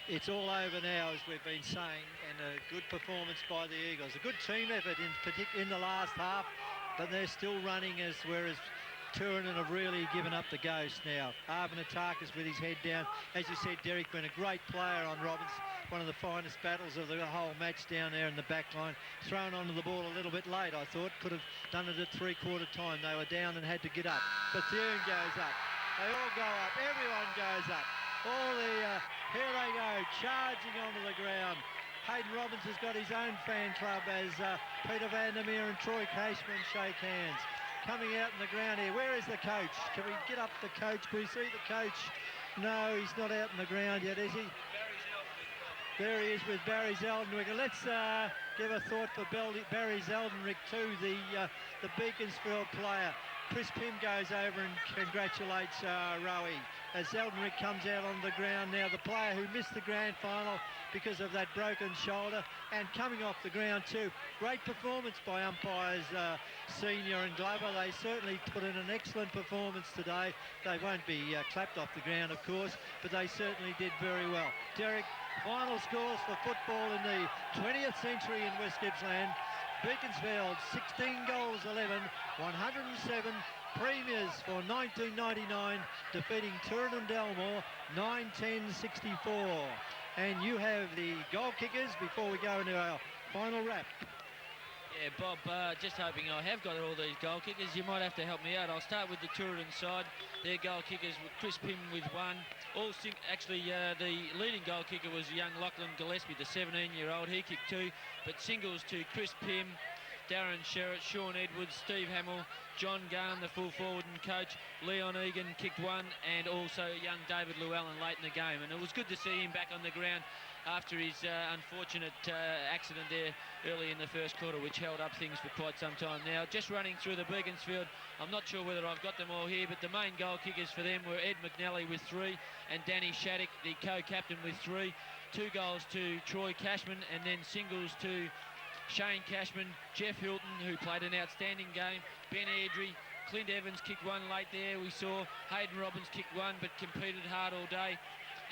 Speaker 1: it's all over now, as we've been saying, and a good performance by the Eagles. A good team effort in the last half, but they're still running, whereas Turin have really given up the ghost now. Arvin Atakis with his head down. As you said, Derek, been a great player on Robbins. One of the finest battles of the whole match down there in the back line. Thrown onto the ball a little bit late, I thought. Could have done it at three-quarter time. They were down and had to get up. Bethune goes up. They all go up. Everyone goes up. Here they go, charging onto the ground. Hayden Robbins has got his own fan club as Peter Vandermeer and Troy Cashman shake hands. Coming out in the ground here. Where is the coach? Can we get up the coach? Can we see the coach? No, he's not out in the ground yet, is he? There he is with Barry Zeldinrick. Let's give a thought for Barry Zeldinrick too, the Beaconsfield player. Chris Pym goes over and congratulates Rowie as Zeldinrick comes out on the ground now. The player who missed the grand final because of that broken shoulder, and coming off the ground too. Great performance by umpires Senior and Glover. They certainly put in an excellent performance today. They won't be clapped off the ground, of course, but they certainly did very well. Derek, final scores for football in the 20th century in West Gippsland. Beaconsfield 16 goals 11, 107 premiers for 1999, defeating Turin and Delmore 9-10-64. And you have the goal kickers before we go into our final wrap.
Speaker 2: Yeah, Bob, just hoping I have got all these goal kickers. You might have to help me out. I'll start with the Turin side. Their goal kickers were Chris Pym with one. The leading goal kicker was young Lachlan Gillespie, the 17-year-old. He kicked two, but singles to Chris Pym, Darren Sherritt, Sean Edwards, Steve Hamill, John Garn, the full forward and coach, Leon Egan kicked one, and also young David Llewellyn late in the game. And it was good to see him back on the ground after his unfortunate accident there early in the first quarter, which held up things for quite some time. Now, just running through the Beaconsfield, I'm not sure whether I've got them all here, but the main goal kickers for them were Ed McNally with three, and Danny Shattuck, the co-captain, with three. 2 goals to Troy Cashman, and then singles to Shane Cashman, Jeff Hilton, who played an outstanding game, Ben Airdrie, Clint Evans kicked one late there. We saw Hayden Robbins kicked one, but competed hard all day.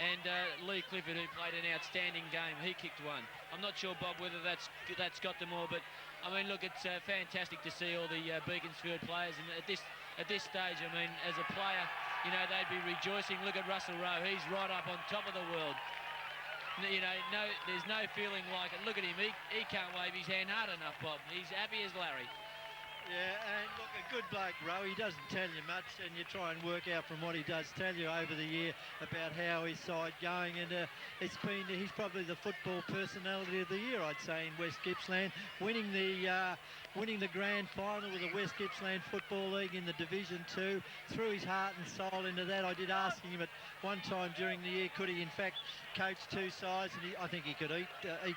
Speaker 2: And Lee Clifford, who played an outstanding game, he kicked one. I'm not sure, Bob, whether that's got them all, but I mean, look, it's fantastic to see all the Beaconsfield players, and at this stage, I mean, as a player, you know, they'd be rejoicing. Look at Russell Rowe; he's right up on top of the world. You know, there's no feeling like it. Look at him; he can't wave his hand hard enough, Bob. He's happy as Larry.
Speaker 1: Yeah, and look, a good bloke, Rowe. He doesn't tell you much, and you try and work out from what he does tell you over the year about how his side going. And he's probably the football personality of the year, I'd say, in West Gippsland, winning the grand final with the West Gippsland Football League in the Division 2. Threw his heart and soul into that. I did ask him at one time during the year, could he in fact coach two sides, and I think he could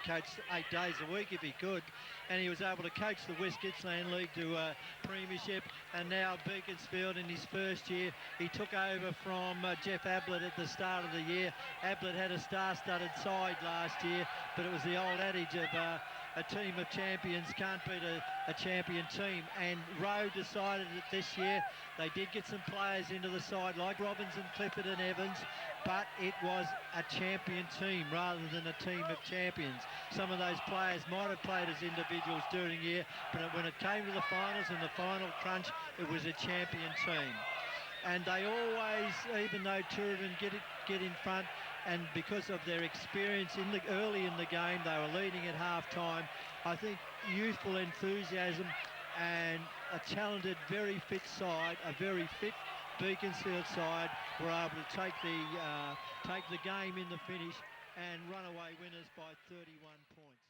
Speaker 1: coach 8 days a week if he could. And he was able to coach the West Gippsland League to premiership, and now Beaconsfield in his first year. He took over from Jeff Ablett at the start of the year. Ablett had a star-studded side last year, but it was the old adage of a team of champions can't beat a champion team, and Rowe decided that this year they did get some players into the side like Robbins and Clifford and Evans, but it was a champion team rather than a team of champions. Some of those players might have played as individuals during the year, but when it came to the finals and the final crunch, it was a champion team. And they always, even though Turin get in front, and because of their experience early in the game, they were leading at half-time. I think youthful enthusiasm and a talented, very fit side, a very fit Beaconsfield side, were able to take the game in the finish and run away winners by 31 points.